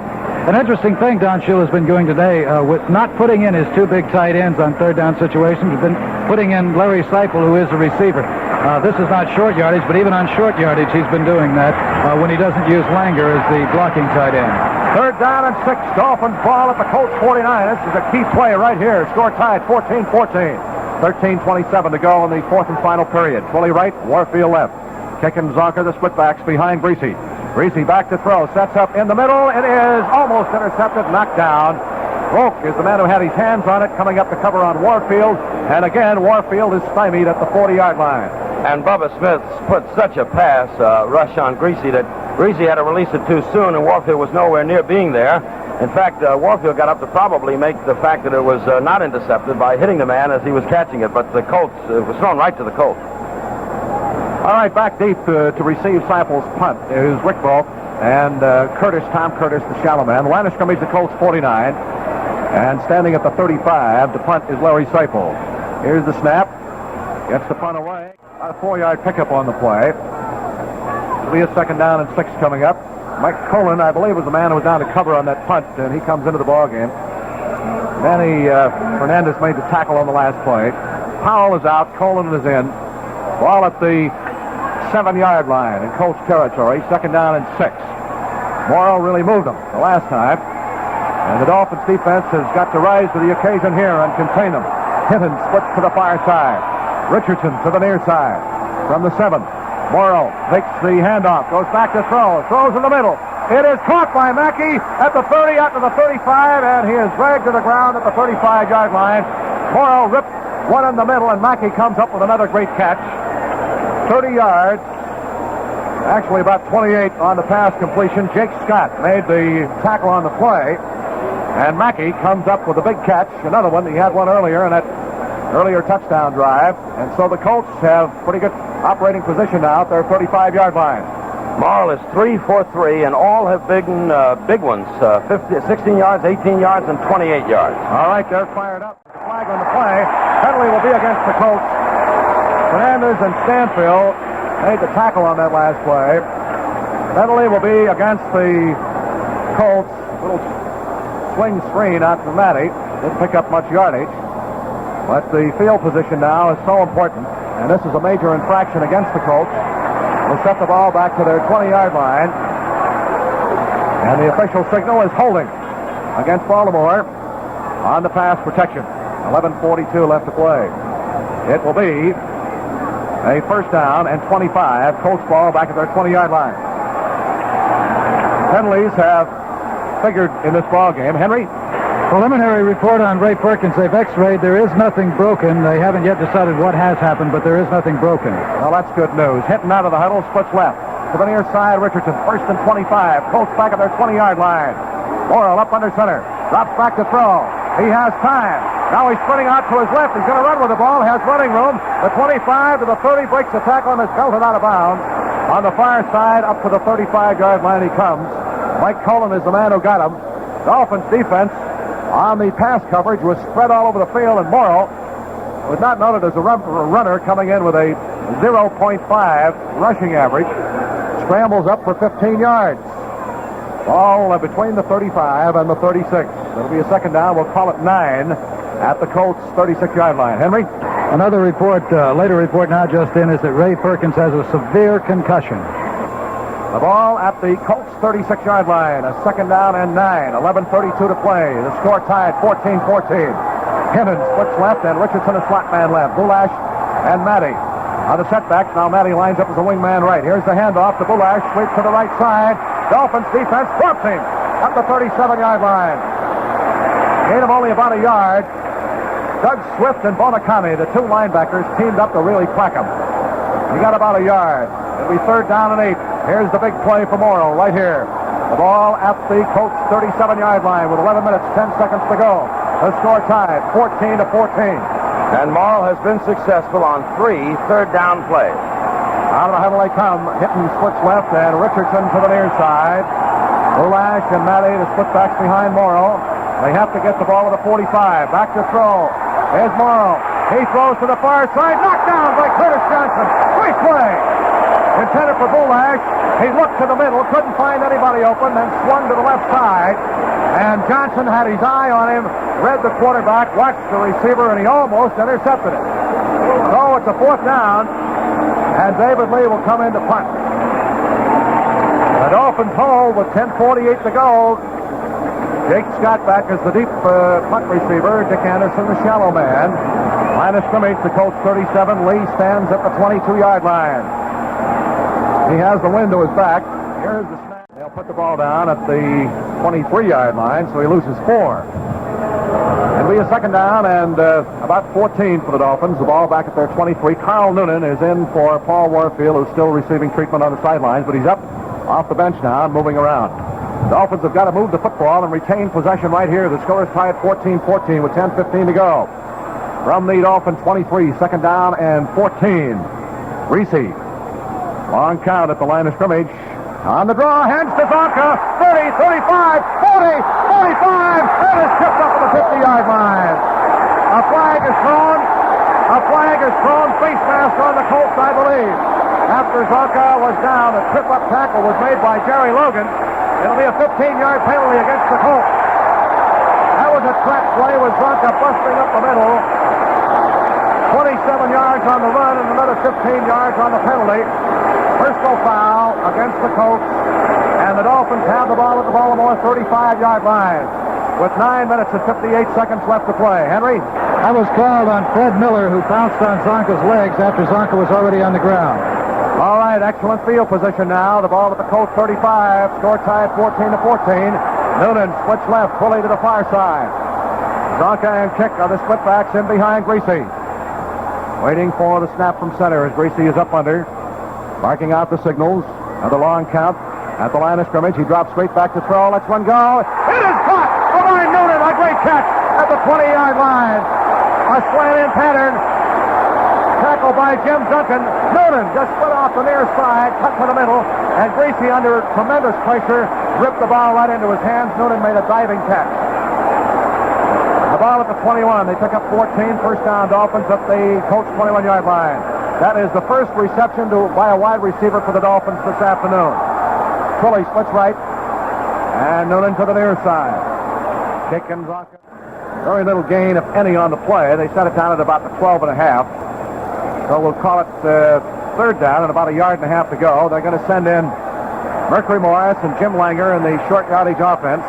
An interesting thing Don Shula's been doing today with not putting in his two big tight ends on third down situations, has been putting in Larry Seipel, who is a receiver. This is not short yardage, but even on short yardage, he's been doing that when he doesn't use Langer as the blocking tight end. Third down and 6. Dolphins ball at the Colts 49. This is a key play right here. Score tied 14-14. 13:27 to go in the fourth and final period. Twilly right, Warfield left. Kicking Zonka, the split backs behind Greasy. Greasy back to throw, sets up in the middle. It is almost intercepted, knocked down. Roke is the man who had his hands on it, coming up to cover on Warfield. And again, Warfield is stymied at the 40-yard line. And Bubba Smith put such a pass rush on Greasy that Greasy had to release it too soon, and Warfield was nowhere near being there. In fact, Warfield got up to probably make the fact that it was not intercepted by hitting the man as he was catching it, but the Colts, it was thrown right to the Colts. All right, back deep to receive Seipel's punt is Rick Wolf and Tom Curtis, the shallow man. The line of scrimmage, the Colts 49. And standing at the 35, the punt is Larry Seipel. Here's the snap. Gets the punt away. A 4-yard pickup on the play. It'll be a second down and 6 coming up. Mike Colon, I believe, was the man who was down to cover on that punt, and he comes into the ballgame. Manny Fernandez made the tackle on the last play. Powell is out. Colon is in. Ball at the 7-yard line in Colts territory. Second down and 6. Morrow really moved them the last time. And the Dolphins defense has got to rise to the occasion here and contain them. Hinton splits to the far side. Richardson to the near side. From the 7. Morrow takes the handoff. Goes back to throw. Throws in the middle. It is caught by Mackey at the 30, out to the 35, and he is dragged to the ground at the 35-yard line. Morrow ripped one in the middle, and Mackey comes up with another great catch. 30 yards. Actually about 28 on the pass completion. Jake Scott made the tackle on the play. And Mackey comes up with a big catch. Another one. He had one earlier in that earlier touchdown drive. And so the Colts have pretty good operating position now at their 35-yard line. Morrill is 3 for 3, and all have big ones. 16 yards, 18 yards, and 28 yards. All right, they're fired up. Flag on the play. Penalty will be against the Colts. Fernandez and Stanfield made the tackle on that last play. Penalty will be against the Colts. Little swing screen out to Matty. Didn't pick up much yardage. But the field position now is so important. And this is a major infraction against the Colts. They'll set the ball back to their 20-yard line. And the official signal is holding against Baltimore on the pass protection. 11:42 left to play. It will be a first down and 25. Colts ball back at their 20-yard line. Penalties have figured in this ball game. Henry? Preliminary report on Ray Perkins. They've x-rayed. There is nothing broken. They haven't yet decided what has happened, but there is nothing broken. Well, that's good news. Hitting out of the huddle, splits left. To the near side, Richardson. First and 25. Colts back at their 20-yard line. Morrill up under center. Drops back to throw. He has time. Now he's sprinting out to his left. He's going to run with the ball. Has running room. The 25 to the 30 breaks the tackle and is belted out of bounds. On the far side, up to the 35-yard line he comes. Mike Cullen is the man who got him. Dolphins defense on the pass coverage was spread all over the field, and Morrill was not noted as a runner, coming in with a 0.5 rushing average. Scrambles up for 15 yards. Ball between the 35 and the 36. It'll be a second down. We'll call it 9 at the Colts' 36-yard line. Henry? Another report, later report now just in, is that Ray Perkins has a severe concussion. The ball at the Colts' 36-yard line. A second down and 9. 11:32 to play. The score tied 14-14. Hinton splits left, and Richardson is slot man left. Bulash and Matty on the setbacks. Now Matty lines up as a wingman right. Here's the handoff to Bulash. Sweeps to the right side. Dolphins defense drops him at the 37-yard line. Gain of only about a yard. Doug Swift and Bonacani, the two linebackers, teamed up to really crack him. He got about a yard. It'll be third down and 8. Here's the big play for Morrill right here. The ball at the Colts' 37-yard line with 11 minutes, 10 seconds to go. The score tied 14-14. And Morrill has been successful on 3 third-down plays. Out of the huddle they come. Hitton splits left, and Richardson to the near side. Bulash and Matty, the split backs behind Morrill. They have to get the ball to the 45. Back to throw. Here's Morrill. He throws to the far side. Knocked down by Curtis Johnson. Great play. intended for Boulash. He looked to the middle, couldn't find anybody open, then swung to the left side. And Johnson had his eye on him, read the quarterback, watched the receiver, and he almost intercepted it. So it's a 4th down, and David Lee will come in to punt. The Dolphins hold with 10:48 to go. Jake Scott back as the deep punt receiver. Dick Anderson, the shallow man. Line of scrimmage, the Colts 37. Lee stands at the 22-yard line. He has the wind to his back. Here's the snap. They'll put the ball down at the 23-yard line, so he loses 4. It'll be a 2nd down and about 14 for the Dolphins. The ball back at their 23. Carl Noonan is in for Paul Warfield, who's still receiving treatment on the sidelines, but he's up off the bench now and moving around. The Dolphins have got to move the football and retain possession right here. The score is tied 14-14 with 10:15 to go. From the Dolphin 23, 2nd down and 14. Reese. Long count at the line of scrimmage. On the draw, hands to Zonka. 30, 35, 40, 45. And it's tipped up at the 50-yard line. A flag is thrown. A flag is thrown. Face mask on the Colts, I believe. After Zonka was down, a trip-up tackle was made by Jerry Logan. It'll be a 15-yard penalty against the Colts. That was a trap play with Zonka busting up the middle. 27 yards on the run and another 15 yards on the penalty. Personal foul against the Colts. And the Dolphins have the ball at the Baltimore 35-yard line with 9 minutes and 58 seconds left to play. Henry? That was called on Fred Miller, who pounced on Zonka's legs after Zonka was already on the ground. All right, excellent field position now. The ball at the Colts 35. Score tied 14-14. Noonan splits left, fully to the far side. Zonka and Kick are the split backs in behind Greasy. Waiting for the snap from center as Greasy is up under. Marking out the signals. Another long count at the line of scrimmage. He drops straight back to throw. Lets one go. It is caught by Noonan. A great catch at the 20-yard line. A slant-in pattern. Tackled by Jim Duncan. Noonan just split off the near side, cut to the middle, and Greasy, under tremendous pressure, ripped the ball right into his hands. Noonan made a diving catch. The ball at the 21. They pick up 14. First down, Dolphins at the Colts 21-yard line. That is the first reception by a wide receiver for the Dolphins this afternoon. Twilley splits right, and Noonan to the near side. Kick and Zonka. Very little gain, if any, on the play. They set it down at about the 12 and a half. So we'll call it 3rd down and about a yard and a half to go. They're going to send in Mercury Morris and Jim Langer in the short yardage offense.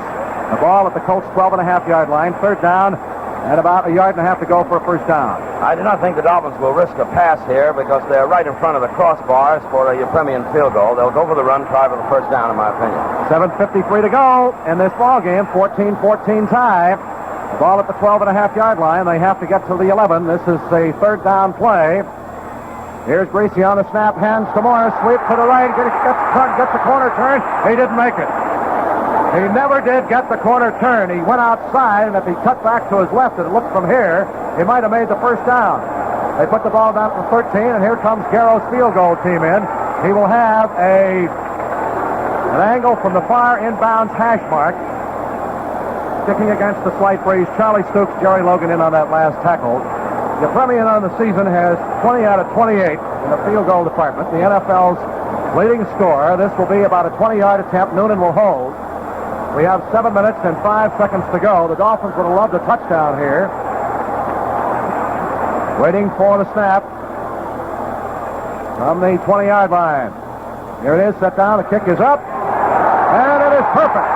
The ball at the Colts 12.5-yard line. 3rd down and about a yard and a half to go for a first down. I do not think the Dolphins will risk a pass here because they're right in front of the crossbars for a Premium field goal. They'll go for the run, try for the first down, in my opinion. 7:53 to go in this ball game. 14-14 tie. The ball at the 12.5-yard line. They have to get to the 11. This is a 3rd down play. Here's Greasy on the snap, hands to Morris, sweep to the right, gets the corner turn. He didn't make it. He never did get the corner turn. He went outside, and if he cut back to his left and looked from here, he might have made the first down. They put the ball down for 13, and here comes Garrow's field goal team in. He will have an angle from the far inbounds hash mark. Sticking against the slight breeze, Charlie Stooks, Jerry Logan in on that last tackle. The Premier on the season has 20 out of 28 in the field goal department. The NFL's leading scorer. This will be about a 20-yard attempt. Noonan will hold. We have 7 minutes and 5 seconds to go. The Dolphins would have loved a touchdown here. Waiting for the snap from the 20-yard line. Here it is, set down. The kick is up. And it is perfect.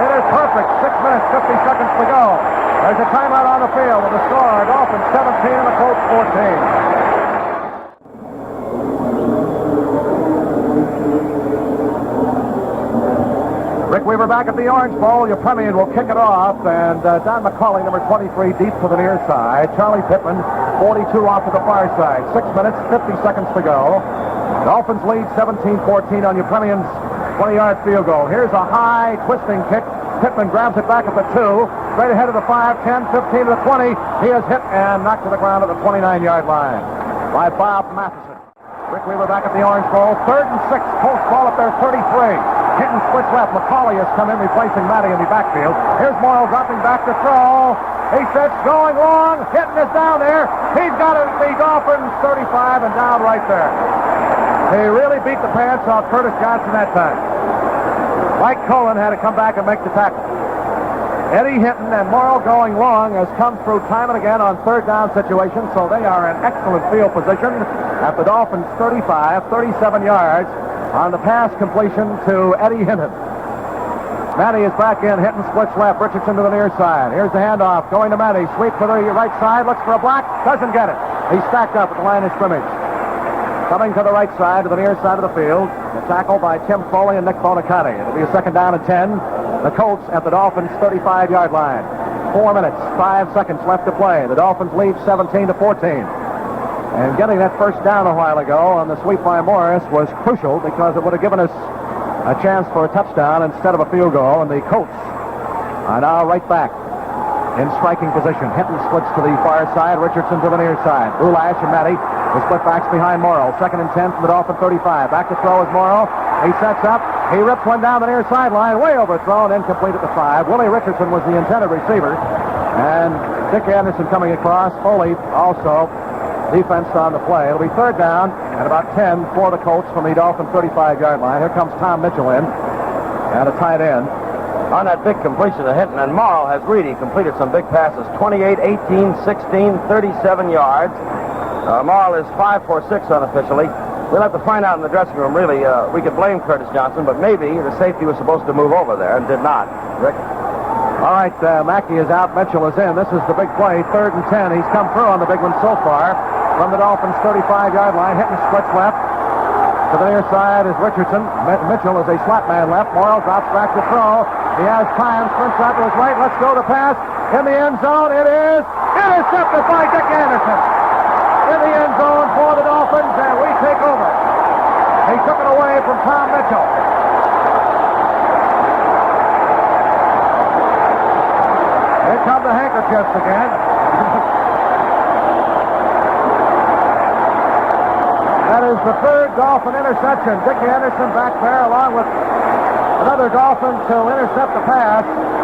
It is perfect. 6 minutes, 50 seconds to go. There's a timeout on the field with the score. Dolphins 17 and the Colts 14. Rick Weaver back at the Orange Bowl. Your Premier will kick it off. And Don McCauley, number 23, deep to the near side. Charlie Pittman, 42 off to the far side. 6 minutes, 50 seconds to go. Dolphins lead 17-14 on your Premier's 20-yard field goal. Here's a high twisting kick. Pittman grabs it back at the 2, straight ahead of the 5, 10, 15 to the 20. He is hit and knocked to the ground at the 29-yard line by Bob Matheson. Rick Weaver back at the Orange Bowl. 3rd and 6, Colts ball at their 33. Hitting splits left. McCauley has come in replacing Matty in the backfield. Here's Morrill dropping back to throw. He sits going long. Hitting is down there. He's got it at the Dolphins 35 and down right there. He really beat the pants off Curtis Johnson that time. Mike Cullen had to come back and make the tackle. Eddie Hinton and Morrill going long has come through time and again on third down situations, so they are in excellent field position at the Dolphins' 35, 37 yards on the pass completion to Eddie Hinton. Manny is back in. Hinton splits left. Richardson to the near side. Here's the handoff. Going to Manny. Sweep to the right side. Looks for a block. Doesn't get it. He's stacked up at the line of scrimmage. Coming to the right side, to the near side of the field. The tackle by Tim Foley and Nick Bonicatti. It'll be a second down and 10. The Colts at the Dolphins' 35-yard line. 4 minutes, 5 seconds left to play. The Dolphins lead 17-14. And getting that first down a while ago on the sweep by Morris was crucial because it would have given us a chance for a touchdown instead of a field goal. And the Colts are now right back in striking position. Hinton splits to the far side. Richardson to the near side. Boulash and Matty. The split backs behind Morrill. Second and 10 from the Dolphin 35. Back to throw is Morrill. He sets up. He rips one down the near sideline. Way overthrown. Incomplete at the 5. Willie Richardson was the intended receiver. And Dick Anderson coming across. Foley also defense on the play. It'll be third down and about 10 for the Colts from the Dolphin 35-yard line. Here comes Tom Mitchell in. And a tight end. On that big completion to Hinton, and Morrill has really completed some big passes. 28, 18, 16, 37 yards. Morrill is 5 for 6 unofficially. We'll have to find out in the dressing room, really. We could blame Curtis Johnson, but maybe the safety was supposed to move over there and did not. Rick? All right, Mackey is out. Mitchell is in. This is the big play, third and 10. He's come through on the big one so far from the Dolphins' 35-yard line. Hinton splits left. To the near side is Richardson. Mitchell is a slot man left. Morrill drops back to throw. He has time. Sprints out to his right. Let's go to pass. In the end zone, it is intercepted by Dick Anderson. In the end zone for the Dolphins, and we take over. He took it away from Tom Mitchell. Here come the handkerchiefs again. That is the third Dolphin interception. Dick Anderson back there along with another Dolphin to intercept the pass.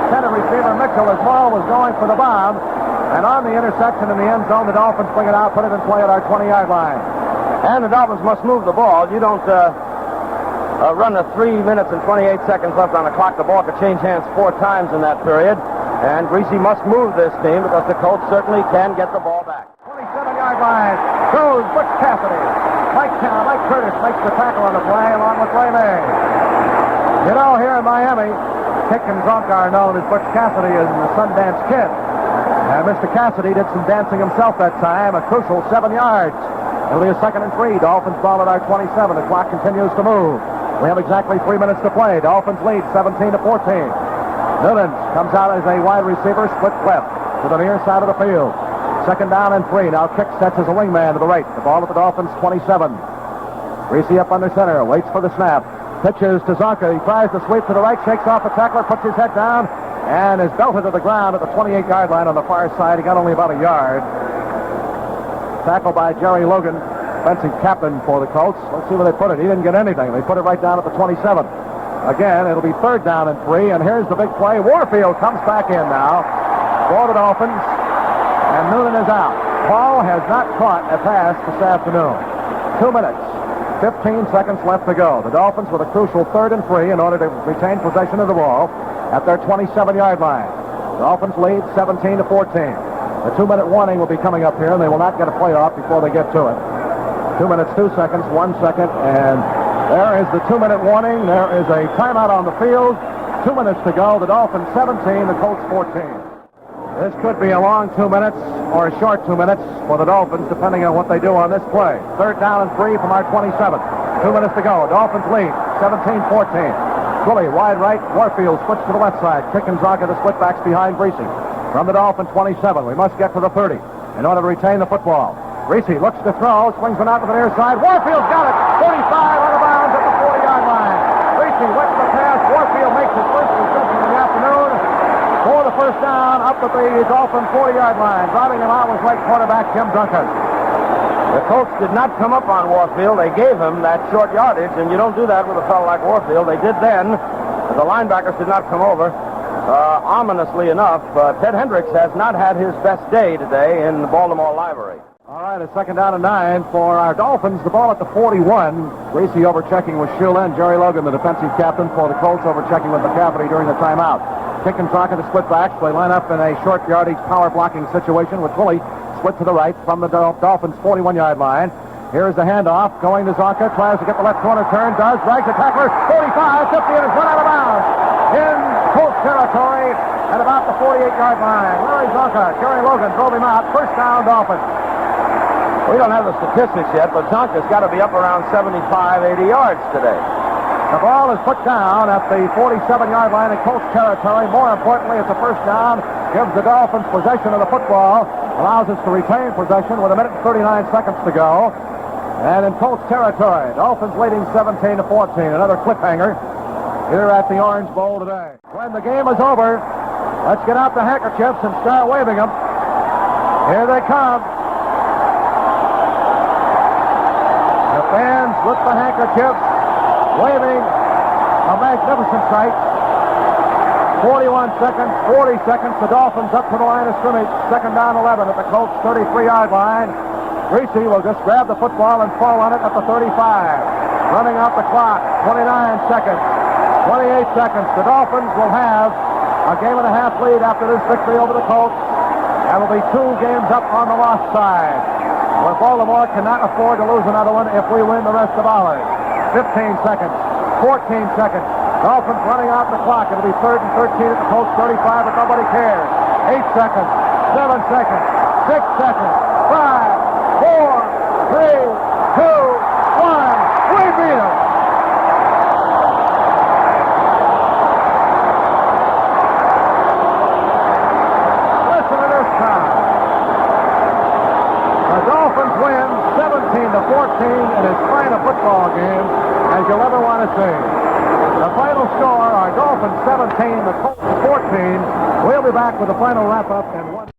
Center receiver Mitchell as Morrill was going for the bomb. And on the interception in the end zone, the Dolphins bring it out, put it in play at our 20-yard line. And the Dolphins must move the ball. You don't run the 3 minutes and 28 seconds left on the clock. The ball could change hands 4 times in that period. And Greasy must move this team because the Colts certainly can get the ball back. 27-yard line. Goes Butch Cassidy. Mike Curtis makes the tackle on the play along with Ray May. You know, here in Miami, Kick and Zonk are known as Butch Cassidy and the Sundance Kid. And Mr. Cassidy did some dancing himself that time, a crucial 7 yards. It'll be a second and 3. Dolphins ball at our 27. The clock continues to move. We have exactly 3 minutes to play. Dolphins lead 17-14. Newlands comes out as a wide receiver, split left to the near side of the field. Second down and 3. Now Kick sets as a wingman to the right. The ball at the Dolphins' 27. Greasy up under center, waits for the snap. Pitches to Zonka. He tries to sweep to the right, shakes off the tackler, puts his head down, and is belted to the ground at the 28-yard line on the far side. He got only about a yard. Tackled by Jerry Logan, fencing captain for the Colts. Let's see where they put it. He didn't get anything. They put it right down at the 27. Again, it'll be third down and 3, and here's the big play. Warfield comes back in now for the Dolphins, and Noonan is out. Paul has not caught a pass this afternoon. 2 minutes, 15 seconds left to go. The Dolphins with a crucial third and 3 in order to retain possession of the ball at their 27-yard line. Dolphins lead 17-14. The 2-minute warning will be coming up here, and they will not get a play off before they get to it. 2 minutes, 2 seconds, 1 second, and there is the 2-minute warning. There is a timeout on the field. 2 minutes to go. The Dolphins 17, the Colts 14. This could be a long 2 minutes or a short 2 minutes for the Dolphins, depending on what they do on this play. Third down and 3 from our 27. 2 minutes to go. Dolphins lead 17-14. Bully, wide right. Warfield switch to the left side. Kick and Zonka the split backs behind Greasy. From the Dolphin 27, we must get to the 30 in order to retain the football. Greasy looks to throw, swings one out to the near side. Warfield's got it. 45 out of bounds at the 40-yard line. Greasy wets the pass. Warfield makes his first reception in the afternoon for the first down up at the Dolphin 40-yard line. Driving him out was right quarterback Jim Duncan. The Colts did not come up on Warfield. They gave him that short yardage, and you don't do that with a fellow like Warfield. They did then. The linebackers did not come over. Ominously enough, Ted Hendricks has not had his best day today in the Baltimore Library. All right, a second down and 9 for our Dolphins. The ball at the 41. Greasy overchecking with Shula, and Jerry Logan, the defensive captain for the Colts, overchecking with McCafferty during the timeout. Kick and talking to split backs. They line up in a short yardage power blocking situation with Woolley split to the right from the Dolphins' 41-yard line. Here's the handoff going to Zonka. Tries to get the left corner turn. Does. Drags the tackler. 45, 50, and is run out of bounds in Colts territory at about the 48-yard line. Larry Zonka, Jerry Logan drove him out. First down, Dolphins. We don't have the statistics yet, but Zonka's got to be up around 75, 80 yards today. The ball is put down at the 47-yard line in Colts territory. More importantly, it's a first down. Gives the Dolphins possession of the football. Allows us to retain possession with 1 minute and 39 seconds to go. And in Colts territory, Dolphins leading 17-14. Another cliffhanger here at the Orange Bowl today. When the game is over, let's get out the handkerchiefs and start waving them. Here they come. The fans with the handkerchiefs waving a magnificent sight. 41 seconds, 40 seconds. The Dolphins up to the line of scrimmage. Second down 11 at the Colts 33-yard line. Greasy will just grab the football and fall on it at the 35. Running out the clock. 29 seconds. 28 seconds. The Dolphins will have a game and a half lead after this victory over the Colts. That will be 2 games up on the lost side. Where Baltimore cannot afford to lose another one if we win the rest of ours. 15 seconds. 14 seconds. Dolphins running out the clock. It'll be 3rd and 13 at the Colts 35, but nobody cares. 8 seconds. 7 seconds. 6 seconds. 5, 4, 3, 2, 1. We beat them. Listen to this time. The Dolphins win 17-14 in as fine a football game as you'll ever want to see. The final score, our Dolphins 17, the Colts 14. We'll be back with the final wrap-up in 1